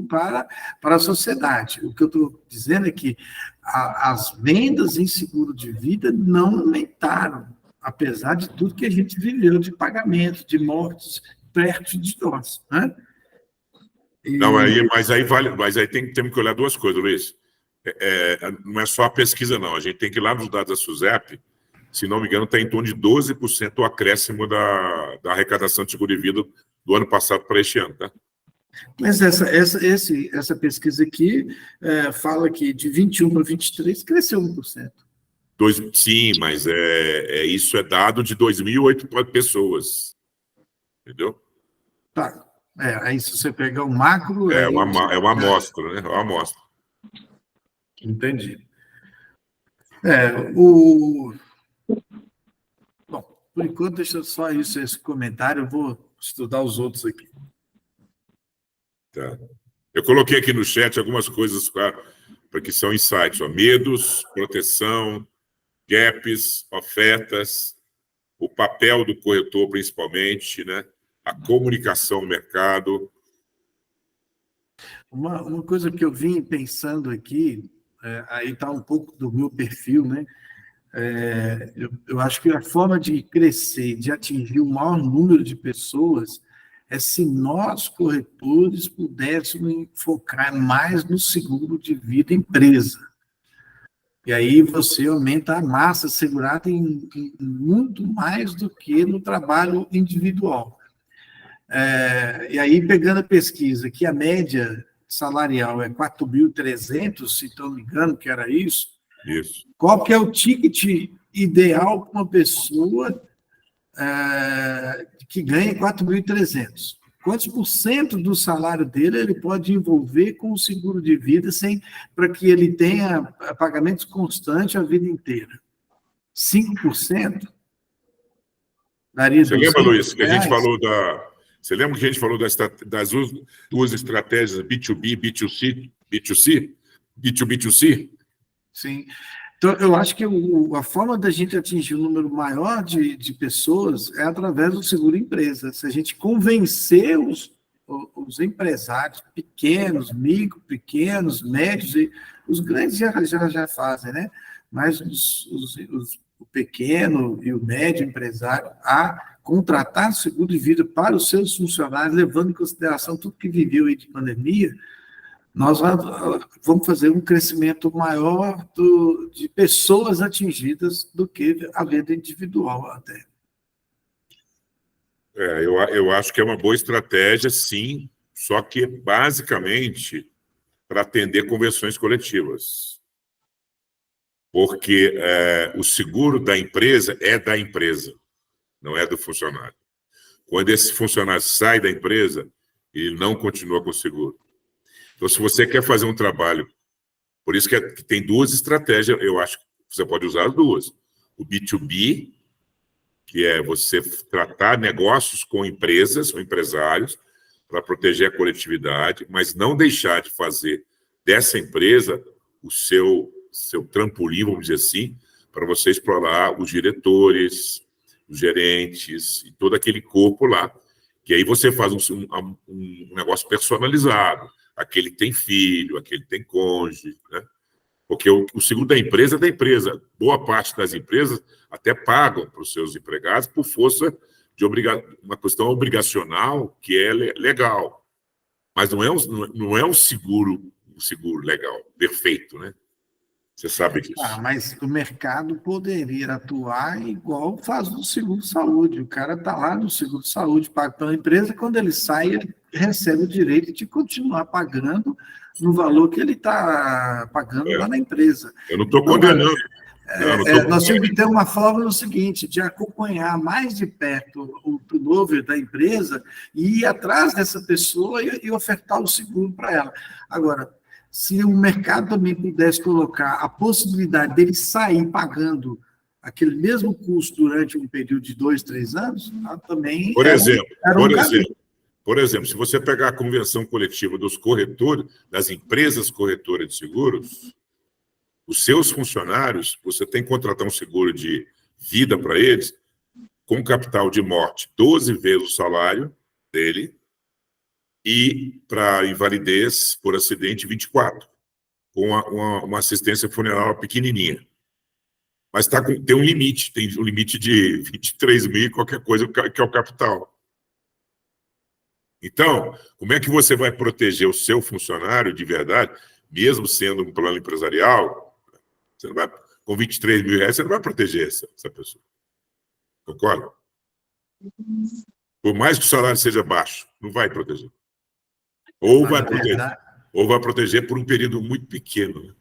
para a sociedade. O que eu estou dizendo é que as vendas em seguro de vida não aumentaram, apesar de tudo que a gente viveu de pagamento, de mortes perto de nós, né?
Não, mas aí temos que olhar duas coisas, Luiz. Não é só a pesquisa, não. A gente tem que ir lá nos dados da SUSEP, se não me engano, está em torno de 12% o acréscimo da arrecadação de seguro de vida do ano passado para este ano, tá?
Mas essa pesquisa aqui fala que de 21 para 23 cresceu 1%.
Sim, mas isso é dado de 2.008 pessoas. Entendeu?
Tá. Aí se você pegar o macro...
É uma amostra, né? É uma amostra.
Entendi. Bom, por enquanto, deixa só esse comentário, eu vou estudar os outros aqui.
Tá. Eu coloquei aqui no chat algumas coisas para que são insights. Medos, proteção, gaps, ofertas, o papel do corretor, principalmente, né? A comunicação no mercado.
Uma coisa que eu vim pensando aqui, aí está um pouco do meu perfil, né? Eu acho que a forma de crescer, de atingir o maior número de pessoas, é se nós, corretores, pudéssemos focar mais no seguro de vida empresa. E aí você aumenta a massa segurada em muito mais do que no trabalho individual. E aí, pegando a pesquisa, que a média salarial é 4.300, se não me engano, que era isso.
Isso.
Qual que é o ticket ideal para uma pessoa que ganha 4.300? Quantos por cento do salário dele ele pode envolver com o seguro de vida para que ele tenha pagamentos constantes a vida inteira? 5%? Daria
Você lembra, Luiz, que a gente
reais?
falou Você lembra que a gente falou das duas estratégias B2B, B2C, B2C, B2B2C?
Sim. Então, eu acho que a forma da gente atingir um número maior de pessoas é através do seguro-empresa. Se a gente convencer os empresários pequenos, micro, pequenos, médios, e os grandes já fazem, né? Mas o pequeno e o médio empresário a contratar seguro de vida para os seus funcionários, levando em consideração tudo que viveu aí de pandemia, nós vamos fazer um crescimento maior de pessoas atingidas do que a venda individual até.
Eu acho que é uma boa estratégia, sim, só que basicamente para atender convenções coletivas. Porque o seguro da empresa é da empresa, não é do funcionário. Quando esse funcionário sai da empresa, ele não continua com o seguro. Então, se você quer fazer um trabalho, por isso que tem duas estratégias, eu acho que você pode usar as duas. O B2B, que é você tratar negócios com empresas, ou empresários, para proteger a coletividade, mas não deixar de fazer dessa empresa o seu trampolim, vamos dizer assim, para você explorar os diretores, os gerentes e todo aquele corpo lá. Que aí você faz um negócio personalizado. Aquele tem filho, aquele tem cônjuge, né? Porque o seguro da empresa é da empresa. Boa parte das empresas até pagam para os seus empregados por força de uma questão obrigacional que é legal. Mas não é um seguro legal, perfeito, né? Você sabe disso.
Mas o mercado poderia atuar igual faz no seguro-saúde. O cara está lá no seguro-saúde, paga pela empresa, quando ele sai, ele recebe o direito de continuar pagando no valor que ele está pagando lá na empresa.
Eu não estou condenando.
Nós temos que ter uma forma no seguinte, de acompanhar mais de perto o turnover da empresa e ir atrás dessa pessoa e ofertar o seguro para ela. Agora, se o mercado também pudesse colocar a possibilidade dele sair pagando aquele mesmo custo durante um período de 2, 3 anos, também
Por exemplo, se você pegar a convenção coletiva dos corretores, das empresas corretoras de seguros, os seus funcionários, você tem que contratar um seguro de vida para eles, com capital de morte 12 vezes o salário dele, e para invalidez por acidente 24, com uma assistência funerária pequenininha. Mas tem um limite de 23 mil, qualquer coisa, que é o capital. Então, como é que você vai proteger o seu funcionário de verdade, mesmo sendo um plano empresarial? Você não vai, com 23 mil reais, você não vai proteger essa pessoa. Concorda? Por mais que o salário seja baixo, não vai proteger. Ou vai proteger por um período muito pequeno. Né?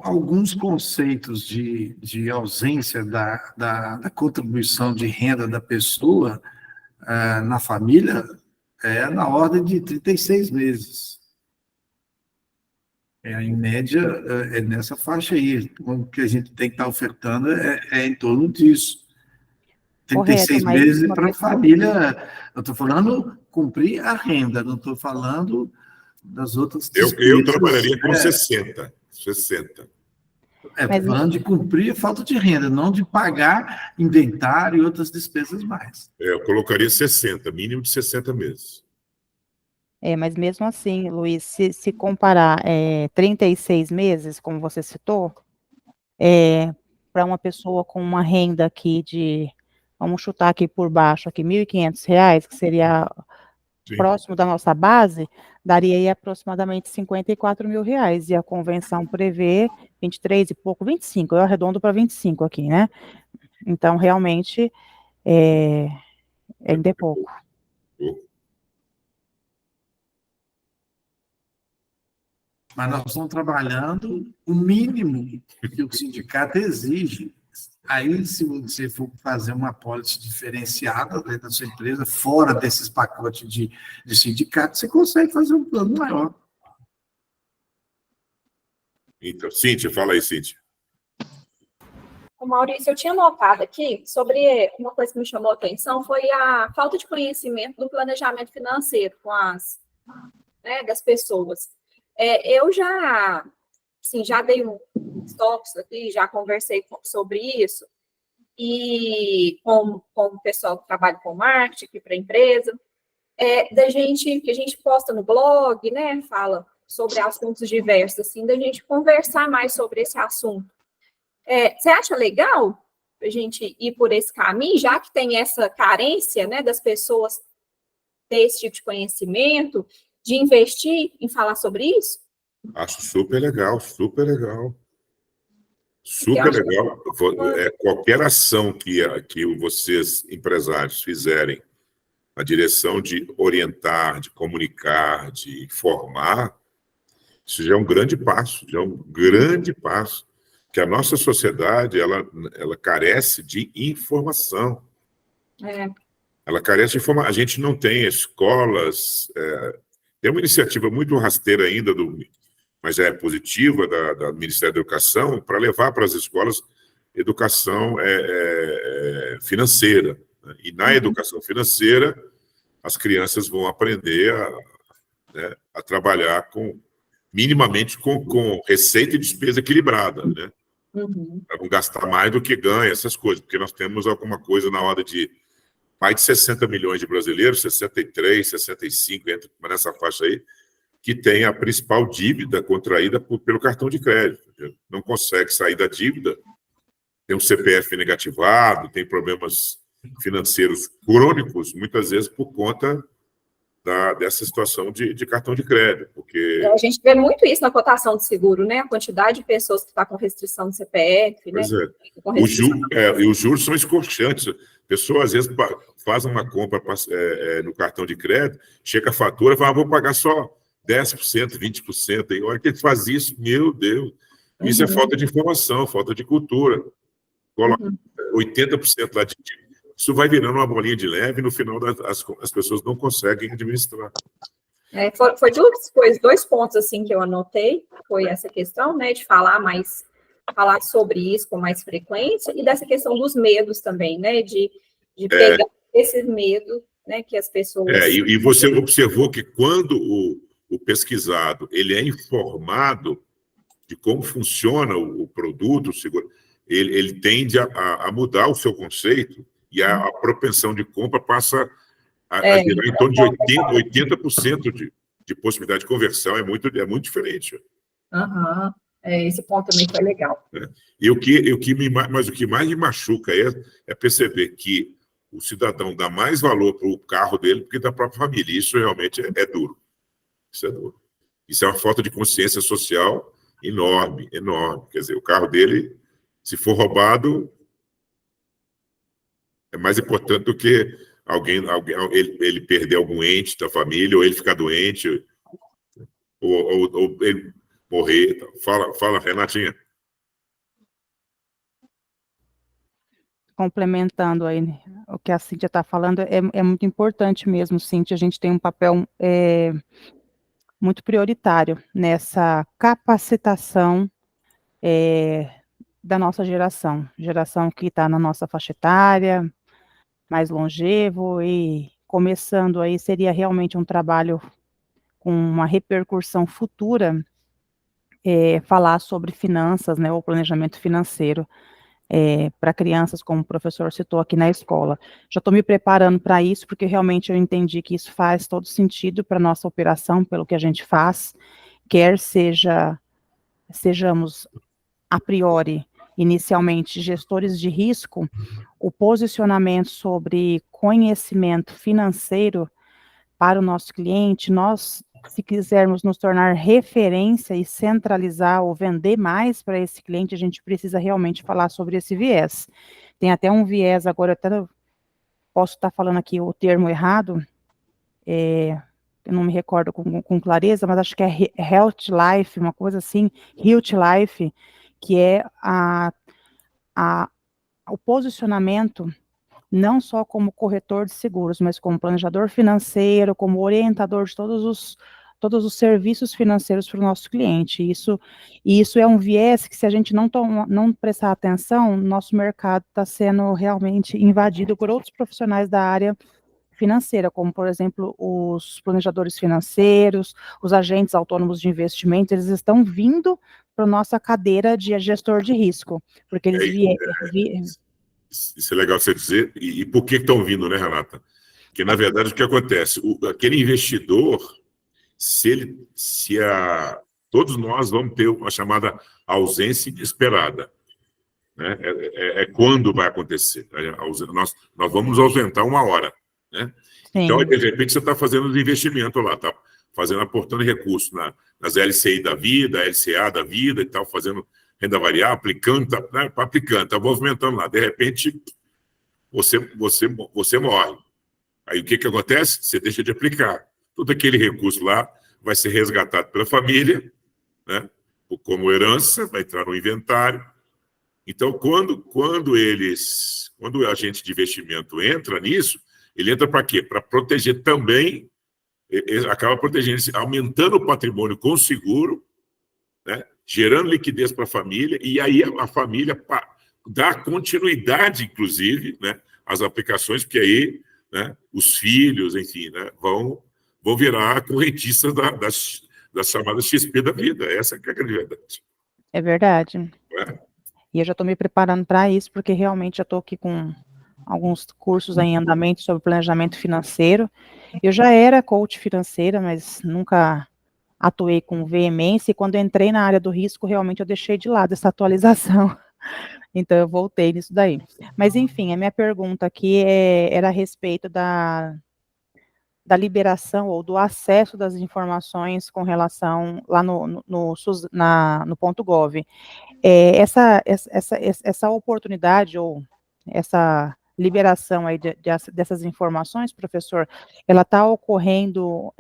Alguns conceitos de ausência da contribuição de renda da pessoa na família é na ordem de 36 meses. Em média, é nessa faixa aí. O que a gente tem que estar ofertando é em torno disso. 36 meses para a família. Eu estou falando cumprir a renda, não estou falando das outras despesas.
Eu trabalharia com 60.
Estou falando de cumprir a falta de renda, não de pagar inventário e outras despesas mais.
Eu colocaria 60, mínimo de 60 meses.
Mas mesmo assim, Luiz, se comparar 36 meses, como você citou, para uma pessoa com uma renda aqui vamos chutar aqui por baixo, aqui R$ 1.500, que seria próximo da nossa base, daria aí aproximadamente R$ 54 mil, e a convenção prevê 23 e pouco, 25, eu arredondo para 25 aqui, né? Então, realmente, ainda é pouco.
Mas nós estamos trabalhando o mínimo que o sindicato exige. Aí, se você for fazer uma apólice diferenciada dentro da sua empresa, fora desses pacotes de sindicato, você consegue fazer um plano maior.
Então, Cíntia, fala aí, Cíntia.
Maurício, eu tinha notado aqui sobre uma coisa que me chamou a atenção, foi a falta de conhecimento do planejamento financeiro das pessoas. Eu já dei uns toques aqui, já conversei sobre isso, e com o pessoal que trabalha com marketing aqui para a empresa, que a gente posta no blog, né, fala sobre assuntos diversos, assim, da gente conversar mais sobre esse assunto. Você acha legal a gente ir por esse caminho, já que tem essa carência, né, das pessoas ter esse tipo de conhecimento, de investir em falar sobre isso?
Acho super legal, super legal. Super legal. Qualquer ação que vocês, empresários, fizerem na direção de orientar, de comunicar, de informar, isso já é um grande passo, que a nossa sociedade ela carece de informação.
É.
Ela carece de informação. A gente não tem escolas... tem uma iniciativa muito rasteira ainda, mas é positiva, da Ministério da Educação, para levar para as escolas educação financeira. Né? E na educação financeira, as crianças vão aprender a trabalhar minimamente com receita e despesa equilibrada, né? Para não gastar mais do que ganha, essas coisas, porque nós temos alguma coisa na ordem de mais de 60 milhões de brasileiros, 63, 65, nessa faixa aí, que tem a principal dívida contraída pelo cartão de crédito. Não consegue sair da dívida, tem um CPF negativado, tem problemas financeiros crônicos, muitas vezes por conta dessa situação de cartão de crédito. Porque...
A gente vê muito isso na cotação de seguro, né? A quantidade de pessoas que está com restrição de CPF,
pois
né?
E os juros são escorchantes. A pessoa, às vezes, faz uma compra no cartão de crédito, chega a fatura e fala, vou pagar só 10%, 20%. E a hora que ele faz isso, meu Deus, isso é falta de informação, falta de cultura. Coloca 80% lá de dívida. Isso vai virando uma bolinha de neve e, no final, as pessoas não conseguem administrar.
Foi dois pontos assim que eu anotei, foi essa questão, né, de falar sobre isso com mais frequência, e dessa questão dos medos também, né, de pegar esse medo, né, que as pessoas...
E você observou que quando o pesquisado ele é informado de como funciona o produto, o seguro, ele tende a mudar o seu conceito, e a propensão de compra passa a gerar em torno de 80% de possibilidade de conversão. É muito diferente.
Esse ponto também foi legal.
Mas o que mais me machuca é perceber que o cidadão dá mais valor para o carro dele do que da própria família. Isso realmente é duro. Isso é duro. Isso é uma falta de consciência social enorme, enorme. Quer dizer, o carro dele, se for roubado, é mais importante do que ele perder algum ente da família, ou ele ficar doente, ou ele morrer. Fala, Renatinha.
Complementando aí, né, o que a Cíntia está falando, é muito importante mesmo, Cíntia. A gente tem um papel muito prioritário nessa capacitação da nossa geração que está na nossa faixa etária, mais longevo, e começando aí seria realmente um trabalho com uma repercussão futura, falar sobre finanças, né, ou planejamento financeiro para crianças, como o professor citou aqui na escola. Já estou me preparando para isso, porque realmente eu entendi que isso faz todo sentido para a nossa operação, pelo que a gente faz, quer sejamos a priori, inicialmente, gestores de risco, o posicionamento sobre conhecimento financeiro para o nosso cliente, nós, se quisermos nos tornar referência e centralizar ou vender mais para esse cliente, a gente precisa realmente falar sobre esse viés. Tem até um viés, agora até posso estar falando aqui o termo errado, eu não me recordo com clareza, mas acho que é Health Life, uma coisa assim, Health Life, que é o posicionamento não só como corretor de seguros, mas como planejador financeiro, como orientador de todos os serviços financeiros para o nosso cliente. Isso é um viés que, se a gente não prestar atenção, nosso mercado está sendo realmente invadido por outros profissionais da área financeira, como, por exemplo, os planejadores financeiros, os agentes autônomos de investimento. Eles estão vindo para a nossa cadeira de gestor de risco, porque eles
Isso é legal você dizer. E por que estão vindo, né, Renata? Porque, na verdade, o que acontece? Aquele investidor, todos nós vamos ter uma chamada ausência inesperada. Né? Quando vai acontecer. Nós vamos nos ausentar uma hora. Né? Então, de repente, você está fazendo os investimentos lá, está aportando recursos nas LCI da vida, LCA da vida e tal, fazendo renda variável, aplicando, está movimentando lá. De repente, você morre. Aí o que acontece? Você deixa de aplicar. Todo aquele recurso lá vai ser resgatado pela família, né? Como herança, vai entrar no inventário. Então, quando quando o agente de investimento entra nisso, ele entra para quê? Para proteger também, ele acaba protegendo, aumentando o patrimônio com seguro, né? Gerando liquidez para a família, e aí a família dá continuidade, inclusive, né, às aplicações, porque aí, né, os filhos, enfim, né, vão virar correntistas das chamadas XP da vida. Essa que é a grande verdade.
É verdade.
É.
E eu já estou me preparando para isso, porque realmente já estou aqui com alguns cursos em andamento sobre planejamento financeiro. Eu já era coach financeira, mas nunca atuei com veemência, e quando entrei na área do risco, realmente eu deixei de lado essa atualização. Então, eu voltei nisso daí. Mas, enfim, a minha pergunta aqui era a respeito da liberação ou do acesso das informações com relação lá no ponto .gov. Essa oportunidade ou essa liberação aí dessas informações, professor, ela está ocorrendo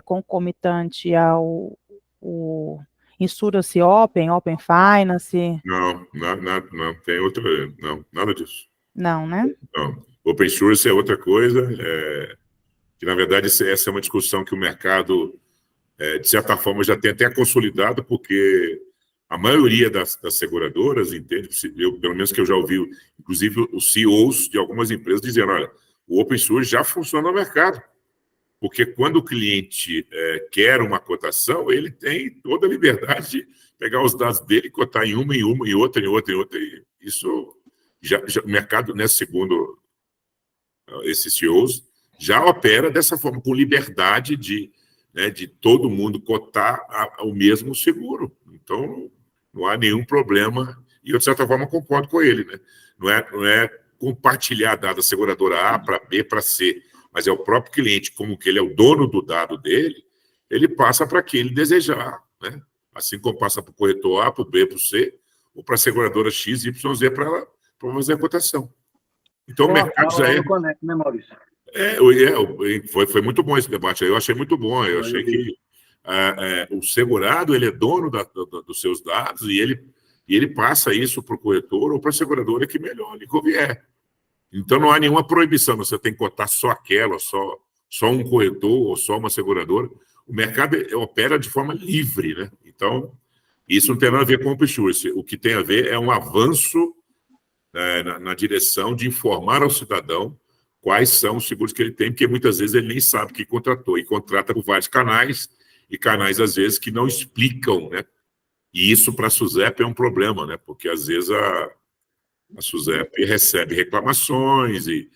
concomitante ao Insurance Open Finance?
Não, tem outra, não, nada disso.
Não, né?
Não. Open Source é outra coisa, que na verdade essa é uma discussão que o mercado, de certa forma, já tem até consolidado, porque a maioria das seguradoras, entende? Pelo menos que eu já ouvi, inclusive os CEOs de algumas empresas dizendo, olha, o Open Source já funciona no mercado, porque quando o cliente quer uma cotação, ele tem toda a liberdade de pegar os dados dele e cotar em uma, em outra, e isso, o mercado, né, segundo esses CEOs, já opera dessa forma, com liberdade de todo mundo cotar o mesmo seguro. Então, não há nenhum problema, e eu, de certa forma, concordo com ele, né? Não é compartilhar dados da seguradora A para B para C, mas é o próprio cliente, como que ele é o dono do dado dele, ele passa para quem ele desejar, né? Assim como passa para o corretor A, para o B, para o C, ou para a seguradora X, Y, Z para fazer a cotação. Então, o mercado já é...
Conecta, né, Maurício?
Foi muito bom esse debate. Eu achei muito bom. Eu achei que o segurado, ele é dono dos seus dados, e ele passa isso para o corretor ou para a seguradora que melhor lhe convier. Então, não há nenhuma proibição. Você tem que cotar só aquela, só um corretor ou só uma seguradora. O mercado opera de forma livre, né? Então, isso não tem nada a ver com o Open Source. O que tem a ver é um avanço na direção de informar ao cidadão quais são os seguros que ele tem, porque muitas vezes ele nem sabe que contratou, e contrata por vários canais, e canais, às vezes, que não explicam, né? E isso, para a SUSEP, é um problema, né? Porque, às vezes, a SUSEP recebe reclamações e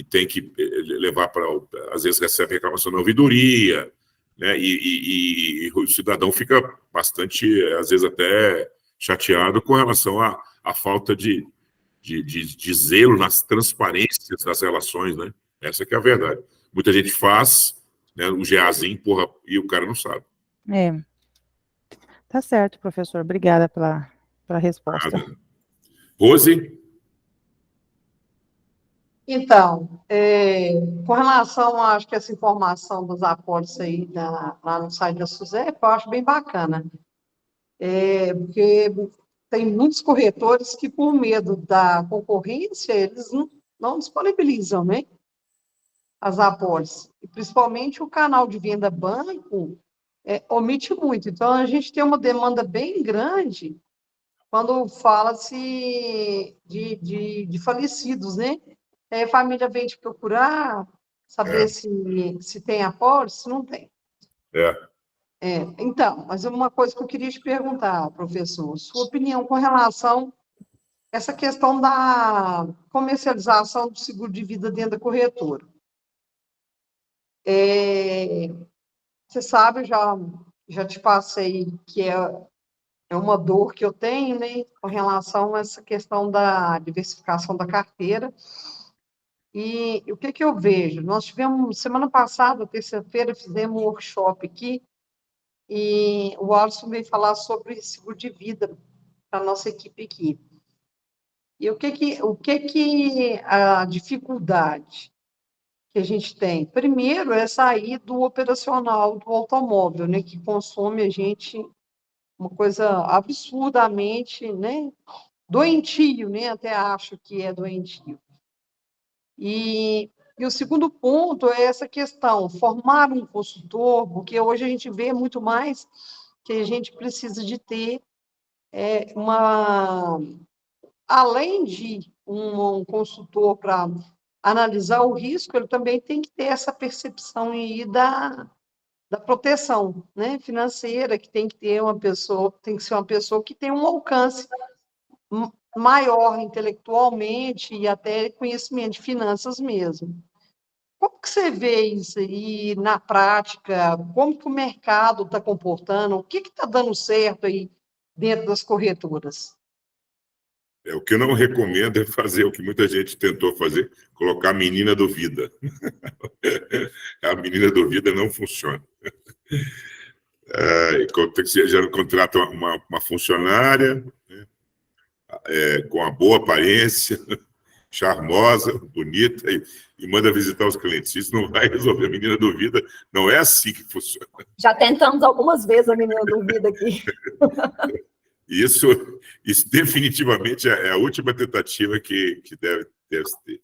tem que levar para... Às vezes, recebe reclamação na ouvidoria, né? E o cidadão fica bastante, às vezes, até chateado com relação à falta de zelo nas transparências das relações, né? Essa que é a verdade. Muita gente faz, né, o GAzinho, porra, e o cara não sabe.
Tá certo, professor. Obrigada pela resposta.
Nada. Rose?
Então, com relação, acho que essa informação dos aportes aí lá no site da SUSEP, eu acho bem bacana. Porque tem muitos corretores que, por medo da concorrência, eles não disponibilizam, né, as aportes. E, principalmente, o canal de venda banco omite muito. Então, a gente tem uma demanda bem grande quando fala-se de falecidos, né? A família vem te procurar, saber se tem aporte, se não tem. Então, mas uma coisa que eu queria te perguntar, professor, sua opinião com relação a essa questão da comercialização do seguro de vida dentro da corretora. Você sabe, eu já te passei que é uma dor que eu tenho, né, com relação a essa questão da diversificação da carteira. E o que eu vejo? Nós tivemos, semana passada, terça-feira, fizemos um workshop aqui, e o Alisson veio falar sobre seguro de vida para a nossa equipe aqui. E o que a dificuldade que a gente tem? Primeiro, é sair do operacional do automóvel, né, que consome a gente uma coisa absurdamente, né, doentio, né, até acho que é doentio. E o segundo ponto é essa questão, formar um consultor, porque hoje a gente vê muito mais que a gente precisa de ter além de um consultor para analisar o risco, ele também tem que ter essa percepção aí da proteção, né, financeira, que tem que ter uma pessoa, tem que ser uma pessoa que tem um alcance maior intelectualmente e até conhecimento de finanças mesmo. Como que você vê isso aí na prática? Como que o mercado está comportando? O que está dando certo aí dentro das corretoras?
O que eu não recomendo é fazer o que muita gente tentou fazer, colocar a menina do vida. A menina do vida não funciona. Você já contrata uma funcionária, né, com uma boa aparência, charmosa, bonita, e manda visitar os clientes. Isso não vai resolver. A menina do vida não é assim que funciona.
Já tentamos algumas vezes a menina do vida aqui.
Isso definitivamente é a última tentativa que deve ter.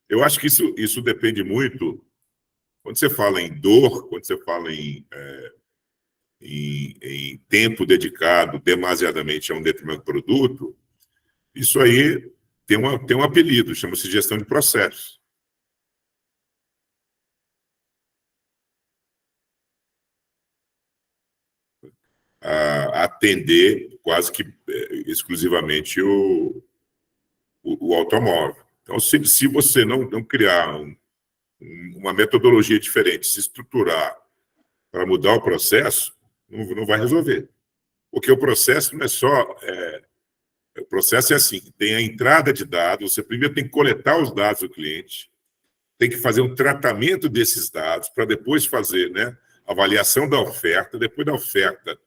Eu acho que isso depende muito. Quando você fala em dor, quando você fala em tempo dedicado demasiadamente a um determinado produto, isso aí tem um apelido, chama-se gestão de processos. A atender quase que exclusivamente o automóvel. Então, se você não criar uma metodologia diferente, se estruturar para mudar o processo, não vai resolver. Porque o processo não é só... o processo é assim, tem a entrada de dados, você primeiro tem que coletar os dados do cliente, tem que fazer um tratamento desses dados para depois fazer, né, avaliação da oferta, depois da oferta,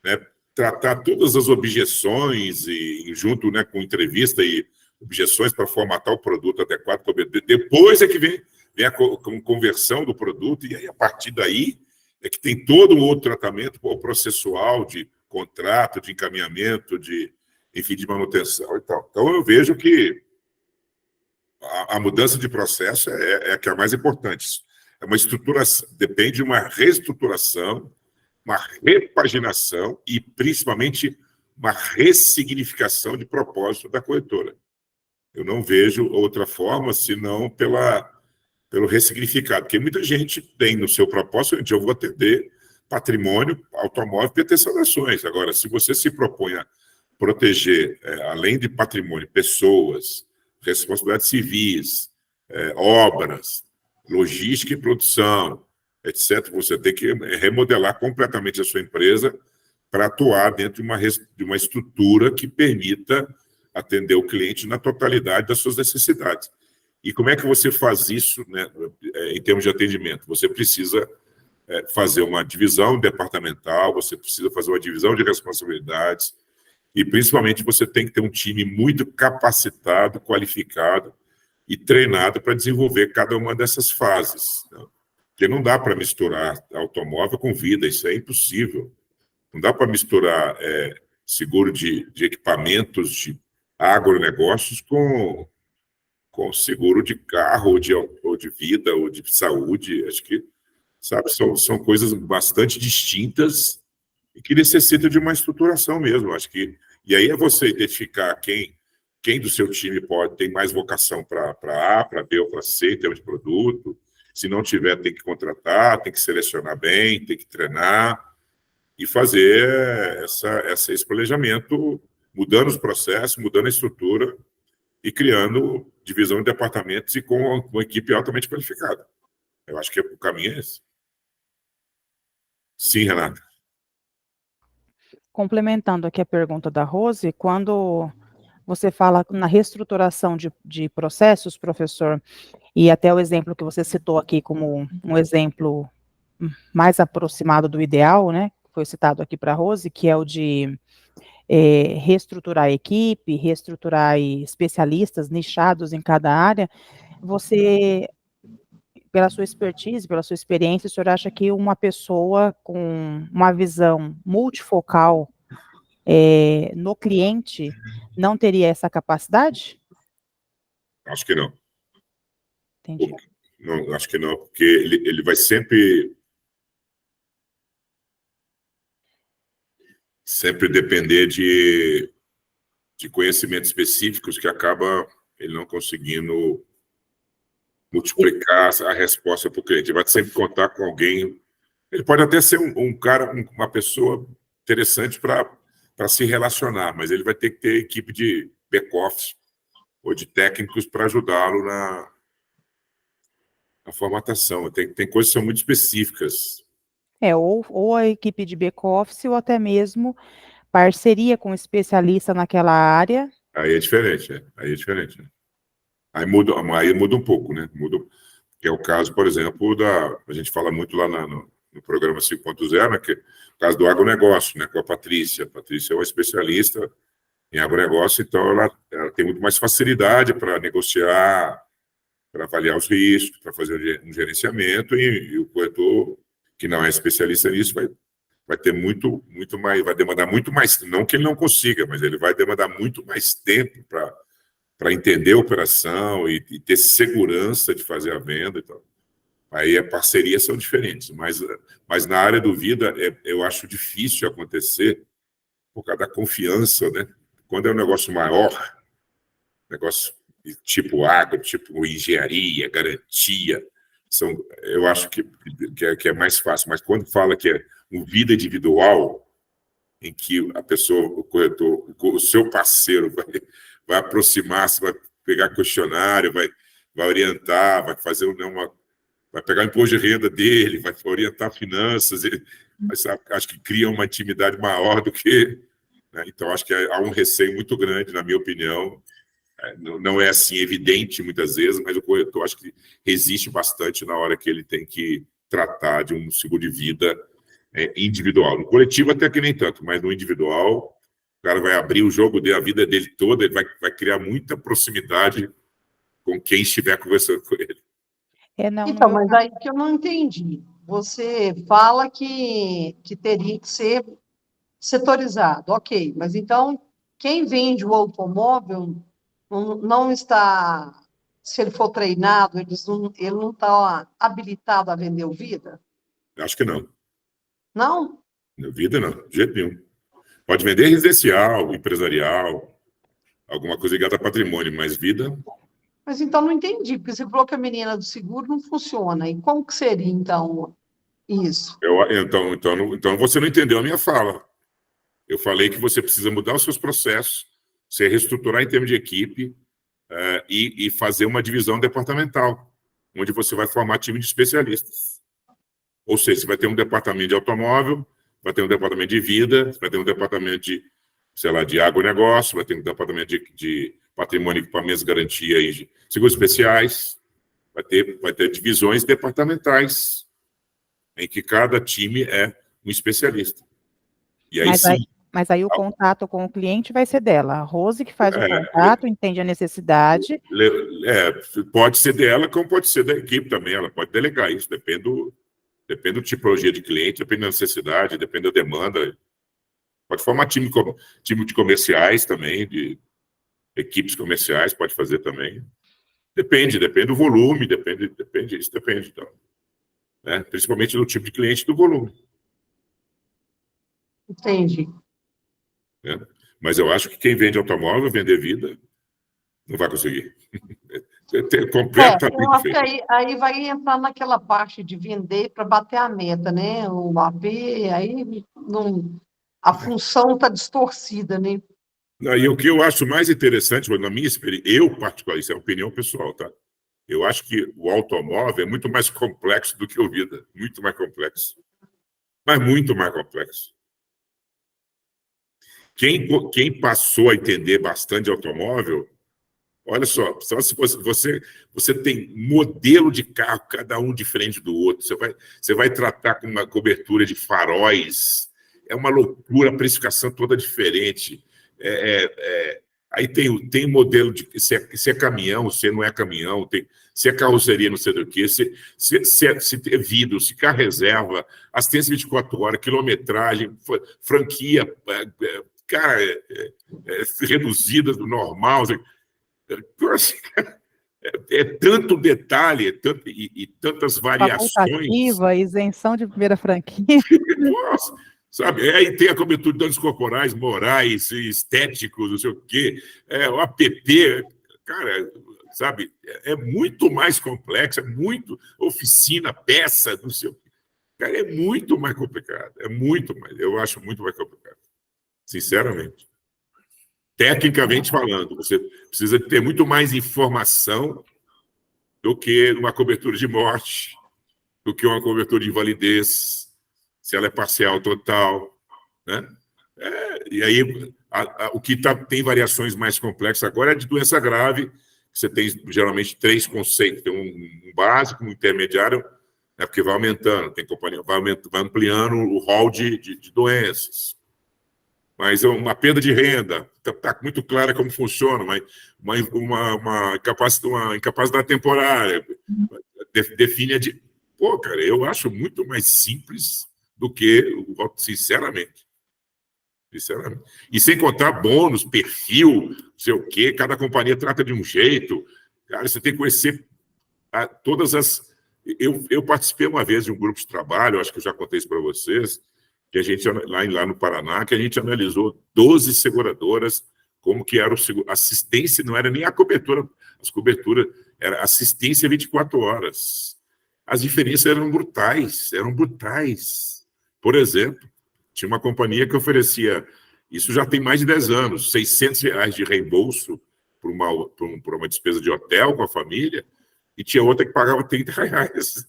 né, tratar todas as objeções e junto, né, com entrevista e objeções para formatar o produto adequado. Depois é que vem a conversão do produto, e aí, a partir daí é que tem todo um outro tratamento processual de contrato, de encaminhamento, enfim, de manutenção e tal. Então, eu vejo que a mudança de processo é a que é a mais importante. É uma estruturação, depende de uma reestruturação, uma repaginação e, principalmente, uma ressignificação de propósito da corretora. Eu não vejo outra forma, senão pelo ressignificado, porque muita gente tem no seu propósito, eu vou atender patrimônio, automóvel e proteção de ações. Agora, se você se propõe a proteger, além de patrimônio, pessoas, responsabilidades civis, obras, logística e produção, etc., você tem que remodelar completamente a sua empresa para atuar dentro de uma estrutura que permita atender o cliente na totalidade das suas necessidades. E como é que você faz isso, né, em termos de atendimento? Você precisa fazer uma divisão departamental, você precisa fazer uma divisão de responsabilidades, e, principalmente, você tem que ter um time muito capacitado, qualificado e treinado para desenvolver cada uma dessas fases. Né? Porque não dá para misturar automóvel com vida, isso é impossível. Não dá para misturar seguro de equipamentos, de agronegócios com seguro de carro, ou de vida, ou de saúde. Acho que, sabe, são coisas bastante distintas e que necessitam de uma estruturação mesmo. Acho que, e aí é você identificar quem do seu time tem mais vocação para A, para B ou para C em termos de produto. Se não tiver, tem que contratar, tem que selecionar bem, tem que treinar e fazer esse planejamento, mudando os processos, mudando a estrutura e criando divisão de departamentos e com uma equipe altamente qualificada. Eu acho que o caminho é esse. Sim, Renata.
Complementando aqui a pergunta da Rose, quando você fala na reestruturação de processos, professor, e até o exemplo que você citou aqui como um exemplo mais aproximado do ideal, né, foi citado aqui para a Rose, que é o de reestruturar a equipe, reestruturar especialistas nichados em cada área, você, pela sua expertise, pela sua experiência, o senhor acha que uma pessoa com uma visão multifocal no cliente não teria essa capacidade?
Acho que não.
Entendi.
Não, acho que não, porque ele vai sempre depender de conhecimentos específicos que acaba ele não conseguindo multiplicar a resposta para o cliente. Ele vai sempre contar com alguém. Ele pode até ser um cara, uma pessoa interessante para se relacionar, mas ele vai ter que ter equipe de back-office ou de técnicos para ajudá-lo na formatação. Tem coisas que são muito específicas.
Ou a equipe de back-office, ou até mesmo parceria com um especialista naquela área.
Aí é diferente, Aí é diferente. Aí muda um pouco, né? Que é o caso, por exemplo, a gente fala muito lá no programa 5.0, né? Que é o caso do agronegócio, né? Com a Patrícia. A Patrícia é uma especialista em agronegócio, então ela tem muito mais facilidade para negociar, para avaliar os riscos, para fazer um gerenciamento, e o corretor, que não é especialista nisso, vai ter muito mais, vai demandar muito mais, não que ele não consiga, mas ele vai demandar muito mais tempo para entender a operação e ter segurança de fazer a venda e tal. Aí as parcerias são diferentes, mas na área do vida eu acho difícil acontecer por causa da confiança, né? Quando é um negócio maior, negócio tipo agro, tipo engenharia, garantia, eu acho que é mais fácil. Mas quando fala que é uma vida individual, em que a pessoa, o corretor, o seu parceiro vai aproximar-se, vai pegar questionário, vai orientar, vai fazer vai pegar o imposto de renda dele, vai orientar finanças, acho que cria uma intimidade maior do que... Né? Então, acho que há um receio muito grande, na minha opinião. Não é assim evidente muitas vezes, mas o corretor acho que resiste bastante na hora que ele tem que tratar de um seguro de vida individual. No coletivo até que nem tanto, mas no individual, o cara vai abrir o jogo a vida dele toda, ele vai criar muita proximidade com quem estiver conversando com ele.
Então, mas aí que eu não entendi. Você fala que teria que ser setorizado, ok, mas então quem vende o automóvel não está, se ele for treinado, ele não está habilitado a vender o vida?
Acho que não.
Não?
Vida não, de jeito nenhum. Pode vender residencial, empresarial, alguma coisa ligada a patrimônio, mas vida...
Mas então não entendi, porque você falou que a menina do seguro não funciona. E como que seria, então, isso?
Então você não entendeu a minha fala. Eu falei que você precisa mudar os seus processos, você reestruturar em termos de equipe e fazer uma divisão departamental, onde você vai formar time de especialistas. Ou seja, você vai ter um departamento de automóvel, vai ter um departamento de vida, vai ter um departamento de, sei lá, de agronegócio, vai ter um departamento de patrimônio, equipamentos, garantia e de seguros especiais, vai ter divisões departamentais, em que cada time é um especialista. E aí
Mas aí o contato com o cliente vai ser dela. A Rose que faz o contato, entende a necessidade.
Pode ser dela, como pode ser da equipe também. Ela pode delegar isso, depende da tipologia de cliente, depende da necessidade, depende da demanda. Pode formar time de comerciais também, de equipes comerciais, pode fazer também. Depende do volume, depende. Então, né? Principalmente do tipo de cliente e do volume.
Entendi.
Né? Mas eu acho que quem vende automóvel, vender vida, não vai conseguir.
Eu acho que aí vai entrar naquela parte de vender para bater a meta, né? O AP, aí a função está distorcida, né?
E o que eu acho mais interessante, na minha experiência, eu particular, isso é opinião pessoal, tá? Eu acho que o automóvel é muito mais complexo do que o vida, muito mais complexo. Mas muito mais complexo. Quem passou a entender bastante de automóvel, olha só se você tem modelo de carro, cada um diferente do outro, você vai tratar com uma cobertura de faróis, é uma loucura, a precificação toda diferente. Aí tem modelo de se é caminhão, se não é caminhão, se é carroceria, não sei do que, se é vidro, se carro reserva, assistência 24 horas, quilometragem, franquia, cara, reduzida do normal. É tanto detalhe, e tantas variações.
Facultativa, isenção de primeira franquia.
Nossa, sabe? Aí tem a cobertura de danos corporais, morais, estéticos, não sei o quê, o APP, cara, sabe? É muito mais complexo, é muito oficina, peça, não sei o quê. Cara, é muito mais complicado, eu acho muito mais complicado, sinceramente. Tecnicamente falando, você precisa ter muito mais informação do que uma cobertura de morte, do que uma cobertura de invalidez, se ela é parcial, total, né? E aí, o que tem variações mais complexas agora é de doença grave. Você tem, geralmente, 3 conceitos. Tem um básico, um intermediário, né, porque vai aumentando, tem companhia, vai ampliando o rol de doenças. Mas uma perda de renda, está muito clara como funciona, mas uma incapacidade temporária, define Pô, cara, eu acho muito mais simples do que, sinceramente. E sem contar bônus, perfil, não sei o quê, cada companhia trata de um jeito. Cara, você tem que conhecer todas as... Eu participei uma vez de um grupo de trabalho, acho que eu já contei isso para vocês, que a gente, lá no Paraná, que a gente analisou 12 seguradoras, como que era assistência, não era nem a cobertura, as coberturas, era assistência 24 horas. As diferenças eram brutais. Por exemplo, tinha uma companhia que oferecia, isso já tem mais de 10 anos, R$600 de reembolso por uma despesa de hotel com a família, e tinha outra que pagava R$30.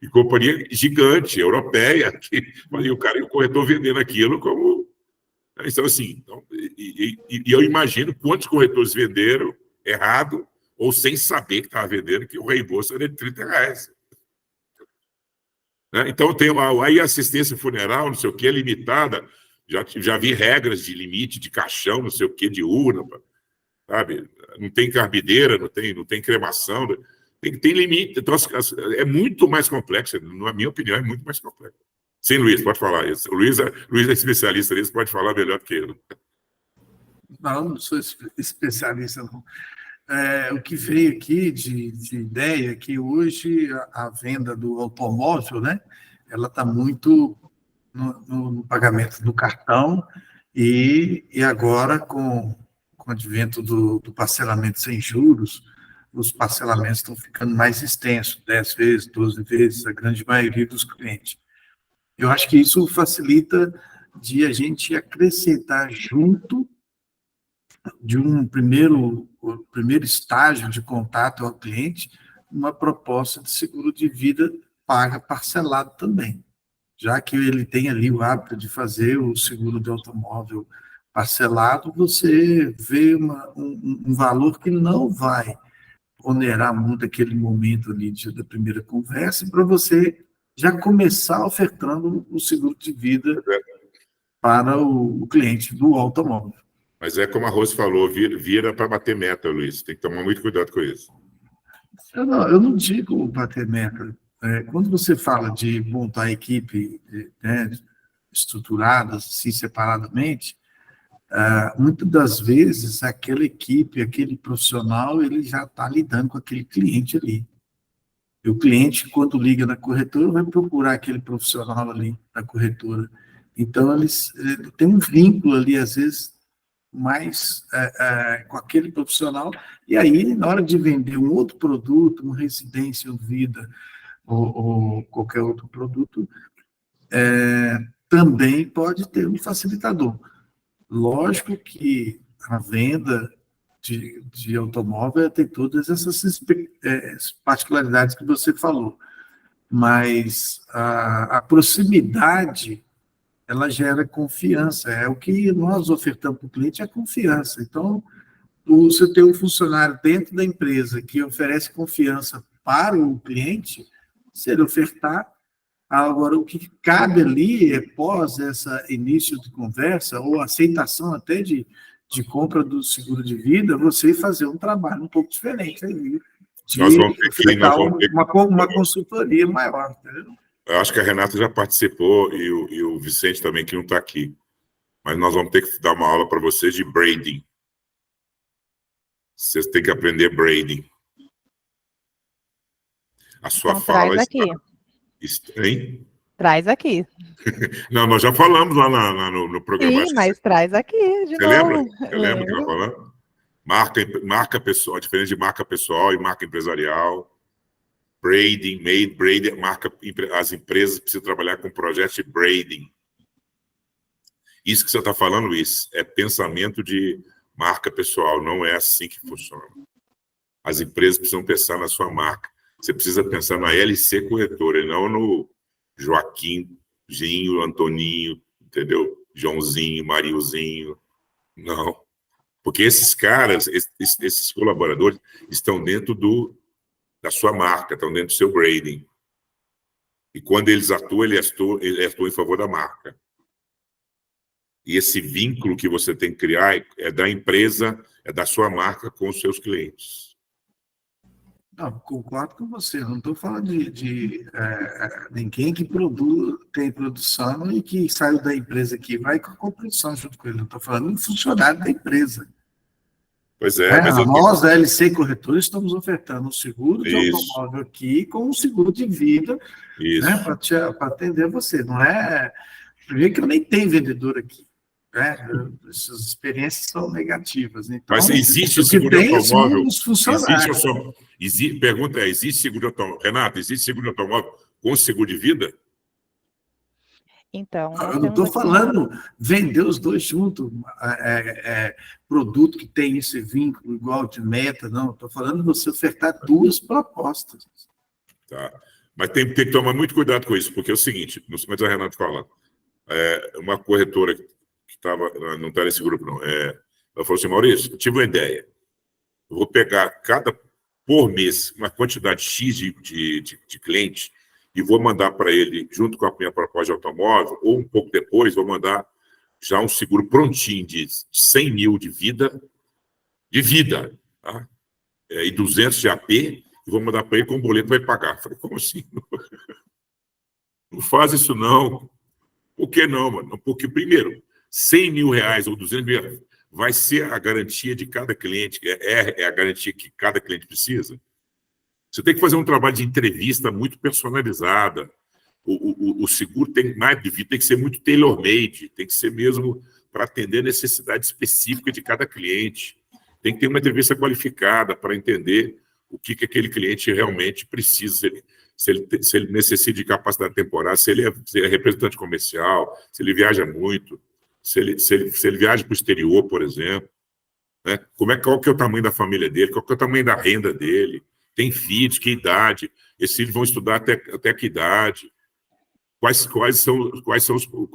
E companhia gigante, europeia, e o corretor vendendo aquilo como... Então, assim, eu imagino quantos corretores venderam errado, ou sem saber que estava vendendo, que o reembolso era de R$30. Né? Então, tem aí assistência funeral, não sei o que, limitada. Já vi regras de limite de caixão, não sei o que, de urna, sabe? Não tem carbideira, não tem cremação, tem limite. Então, é muito mais complexo, na minha opinião, é muito mais complexo. Sim, Luiz, pode falar isso. O Luiz é especialista nisso, pode falar melhor do que eu.
Não sou especialista, não. O que veio aqui de ideia é que hoje a venda do automóvel, né, ela está muito no pagamento do cartão e agora com o advento do parcelamento sem juros, os parcelamentos estão ficando mais extensos, 10 vezes, 12 vezes, a grande maioria dos clientes. Eu acho que isso facilita de a gente acrescentar junto de um primeiro estágio de contato ao cliente, uma proposta de seguro de vida paga parcelado também, já que ele tem ali o hábito de fazer o seguro de automóvel parcelado, você vê um valor que não vai onerar muito aquele momento ali da primeira conversa, para você já começar ofertando o seguro de vida para o cliente do automóvel.
Mas é como a Rose falou, vira para bater meta, Luiz. Tem que tomar muito cuidado com isso.
Eu não digo bater meta. Quando você fala de montar a equipe, né, estruturada, assim, separadamente, muitas das vezes aquela equipe, aquele profissional, ele já está lidando com aquele cliente ali. E o cliente, quando liga na corretora, vai procurar aquele profissional ali na corretora. Então, eles têm um vínculo ali, às vezes, mais com aquele profissional, e aí, na hora de vender um outro produto, uma residência ou vida, ou qualquer outro produto, também pode ter um facilitador. Lógico que a venda de automóvel tem todas essas particularidades que você falou, mas a proximidade ela gera confiança, é o que nós ofertamos para o cliente, é confiança. Então, você tem um funcionário dentro da empresa que oferece confiança para o cliente, se ele ofertar, agora o que cabe ali, pós esse início de conversa, ou aceitação até de compra do seguro de vida, você fazer um trabalho um pouco diferente aí, de ofertar uma consultoria maior, entendeu?
Eu acho que a Renata já participou e o Vicente também, que não está aqui. Mas nós vamos ter que dar uma aula para vocês de braiding. Vocês têm que aprender braiding. A sua
Então,
fala
traz aqui.
Hein?
Traz aqui.
Não, nós já falamos lá no programa.
Sim,
Acho que
mas traz aqui de
você lembra?
novo.
Você lembra que nós falamos? Marca pessoal, a diferença de marca pessoal e marca empresarial. Braiding, as empresas precisam trabalhar com projetos de braiding. Isso que você está falando, Luiz, é pensamento de marca pessoal, não é assim que funciona. As empresas precisam pensar na sua marca. Você precisa pensar na LC Corretora, e não no Joaquim, Ginho, Antoninho, entendeu? Joãozinho, Mariozinho. Não. Porque esses caras, esses colaboradores, estão dentro da sua marca, estão dentro do seu grading. E quando eles atuam, eles atuam em favor da marca. E esse vínculo que você tem que criar é da empresa, é da sua marca com os seus clientes.
Não, concordo com você. Não estou falando de ninguém que tem produção e que saiu da empresa aqui vai com a produção junto com ele. Não estou falando de funcionário da empresa.
Pois é, mas
nós, da LC Corretora, estamos ofertando um seguro de
Isso.
automóvel aqui com um seguro de vida, né, para atender você. Não é. Primeiro que eu nem tenho vendedor aqui. Né? Essas experiências são negativas. Então,
mas existe seguro de automóvel? Pergunta é, existe seguro de automóvel? Renato, existe seguro de automóvel com seguro de vida?
Então,
eu não estou falando vender os dois juntos, produto que tem esse vínculo igual de meta, não. Estou falando de você ofertar duas propostas.
Tá. Mas tem que tomar muito cuidado com isso, porque é o seguinte, não sei mais a Renato falando, uma corretora que não está nesse grupo, não. Ela falou assim, Maurício, eu tive uma ideia. Eu vou pegar por mês, uma quantidade X de clientes e vou mandar para ele, junto com a minha proposta de automóvel, ou um pouco depois, vou mandar já um seguro prontinho de 100 mil de vida, tá? E 200 de AP, e vou mandar para ele com o boleto vai pagar. Eu falei, como assim? Não faz isso, não. Por que não, mano? Porque, primeiro, 100 mil reais ou 200 mil reais vai ser a garantia de cada cliente, é a garantia que cada cliente precisa. Você tem que fazer um trabalho de entrevista muito personalizada. O seguro mais de vida tem que ser muito tailor-made, tem que ser mesmo para atender a necessidade específica de cada cliente. Tem que ter uma entrevista qualificada para entender o que aquele cliente realmente precisa, se ele necessita de capacidade temporária, se ele é representante comercial, se ele viaja muito, se ele viaja para o exterior, por exemplo. Né? Qual que é o tamanho da família dele, qual que é o tamanho da renda dele, tem filhos, que idade, esses filhos vão estudar até que idade, qual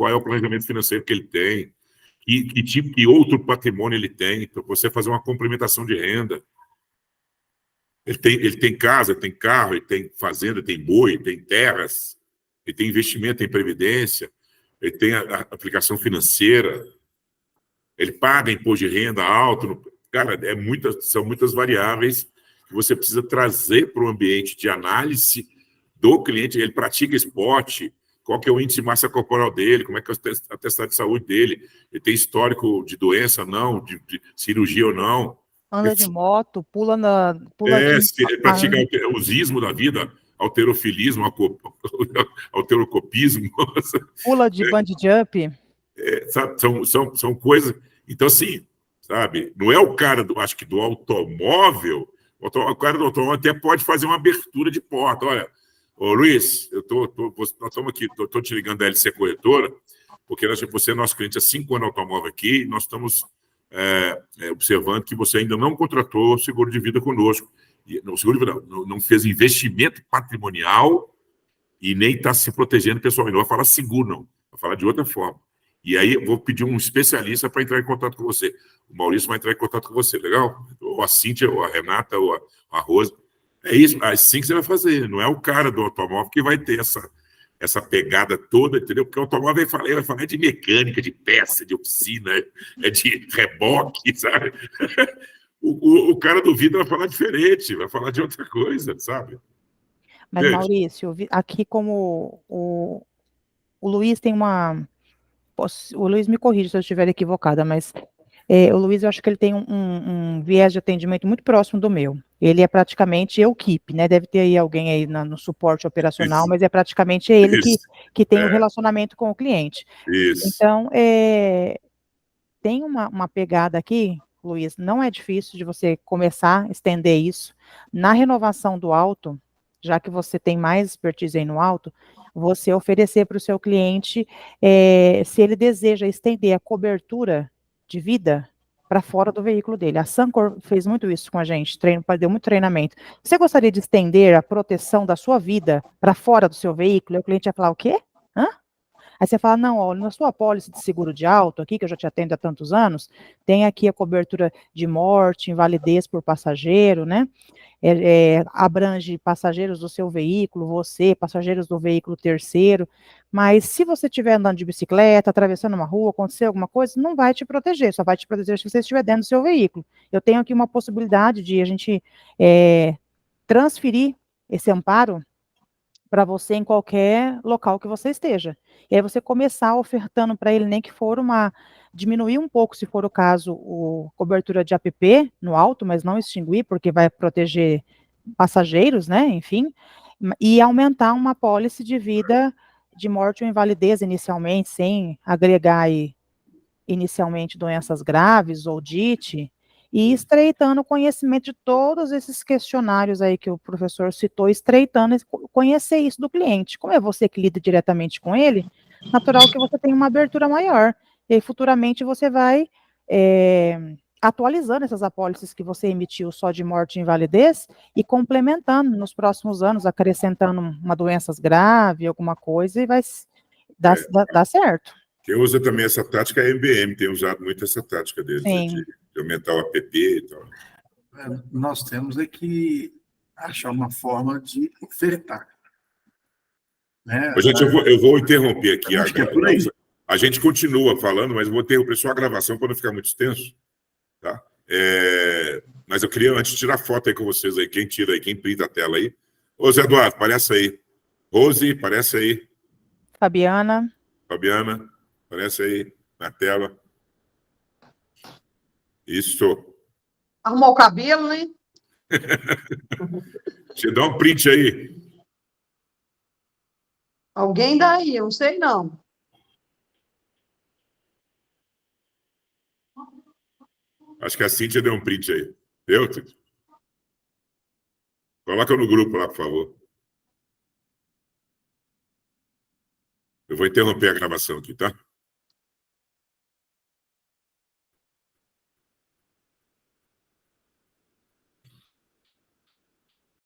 é o planejamento financeiro que ele tem, que tipo de outro patrimônio ele tem, para você fazer uma complementação de renda. Ele tem casa, tem carro, ele tem fazenda, tem boi, tem terras, ele tem investimento, tem previdência, ele tem a aplicação financeira, ele paga imposto de renda alto. Cara, são muitas variáveis que você precisa trazer para o ambiente de análise do cliente. Ele pratica esporte, qual que é o índice de massa corporal dele, como é que é o atestado de saúde dele, ele tem histórico de doença não, de cirurgia ou não.
Anda de moto, pula
se ele pratica os ismos da vida, alterofilismo, alterocopismo.
Pula de bungee jump.
Sabe, são coisas... Então, assim, sabe, não é o cara, acho que do automóvel, o cara do automóvel até pode fazer uma abertura de porta. Olha, ô Luiz, nós estamos aqui, estou te ligando da LC Corretora, porque você é nosso cliente há 5 anos no automóvel aqui, nós estamos observando que você ainda não contratou seguro de vida conosco. Seguro de vida não fez investimento patrimonial e nem está se protegendo pessoalmente. Não vai falar seguro, não. Vai falar de outra forma. E aí eu vou pedir um especialista para entrar em contato com você. O Maurício vai entrar em contato com você, legal? Ou a Cíntia, ou a Renata, ou a Rosa. É isso, assim que você vai fazer. Não é o cara do automóvel que vai ter essa pegada toda, entendeu? Porque o automóvel vai falar de mecânica, de peça, de oficina, de reboque, sabe? O cara do vidro vai falar diferente, vai falar de outra coisa, sabe?
Mas, Maurício, aqui como o Luiz tem uma... O Luiz me corrige se eu estiver equivocada, mas o Luiz, eu acho que ele tem um viés de atendimento muito próximo do meu. Ele é praticamente eu keep, né? Deve ter aí alguém aí no suporte operacional,
Isso.
mas é praticamente ele
Isso.
que tem o relacionamento com o cliente.
Isso.
Então, tem uma pegada aqui, Luiz, não é difícil de você começar a estender isso. Na renovação do auto, já que você tem mais expertise aí no auto, você oferecer para o seu cliente, se ele deseja estender a cobertura de vida para fora do veículo dele. A Sancor fez muito isso com a gente, deu muito treinamento. Você gostaria de estender a proteção da sua vida para fora do seu veículo? E o cliente ia falar, o quê? Hã? Aí você fala, não, ó, na sua apólice de seguro de auto aqui, que eu já te atendo há tantos anos, tem aqui a cobertura de morte, invalidez por passageiro, né? Abrange passageiros do seu veículo, você, passageiros do veículo terceiro, mas se você estiver andando de bicicleta, atravessando uma rua, acontecer alguma coisa, não vai te proteger, só vai te proteger se você estiver dentro do seu veículo. Eu tenho aqui uma possibilidade de a gente transferir esse amparo para você em qualquer local que você esteja. E aí você começar ofertando para ele, nem que for diminuir um pouco, se for o caso, cobertura de APP no alto, mas não extinguir, porque vai proteger passageiros, né, enfim, e aumentar uma apólice de vida de morte ou invalidez inicialmente, sem agregar aí inicialmente doenças graves ou DIT, e estreitando o conhecimento de todos esses questionários aí que o professor citou, estreitando, conhecer isso do cliente. Como é você que lida diretamente com ele, natural que você tenha uma abertura maior, e aí futuramente você vai atualizando essas apólices que você emitiu só de morte e invalidez e complementando nos próximos anos, acrescentando uma doença grave, alguma coisa, e vai dar certo.
Quem usa também essa tática é a MBM, tem usado muito essa tática deles, de aumentar o app e tal.
Nós temos que achar uma forma de ofertar. Né?
Gente, eu vou interromper aqui.
Acho que é por aí.
A gente continua falando, mas eu vou interromper só a gravação para não ficar muito extenso. Tá? Mas eu queria antes tirar foto aí com vocês aí. Quem tira aí, quem printa a tela aí. Ô, Zé Eduardo, aparece aí. Rose, aparece aí.
Fabiana,
aparece aí na tela. Isso.
Arrumou o cabelo, né?
Você dá um print aí.
Alguém daí, eu não sei não.
Acho que a Cíntia deu um print aí. Deu, Cíntia? Coloca no grupo lá, por favor. Eu vou interromper a gravação aqui, tá?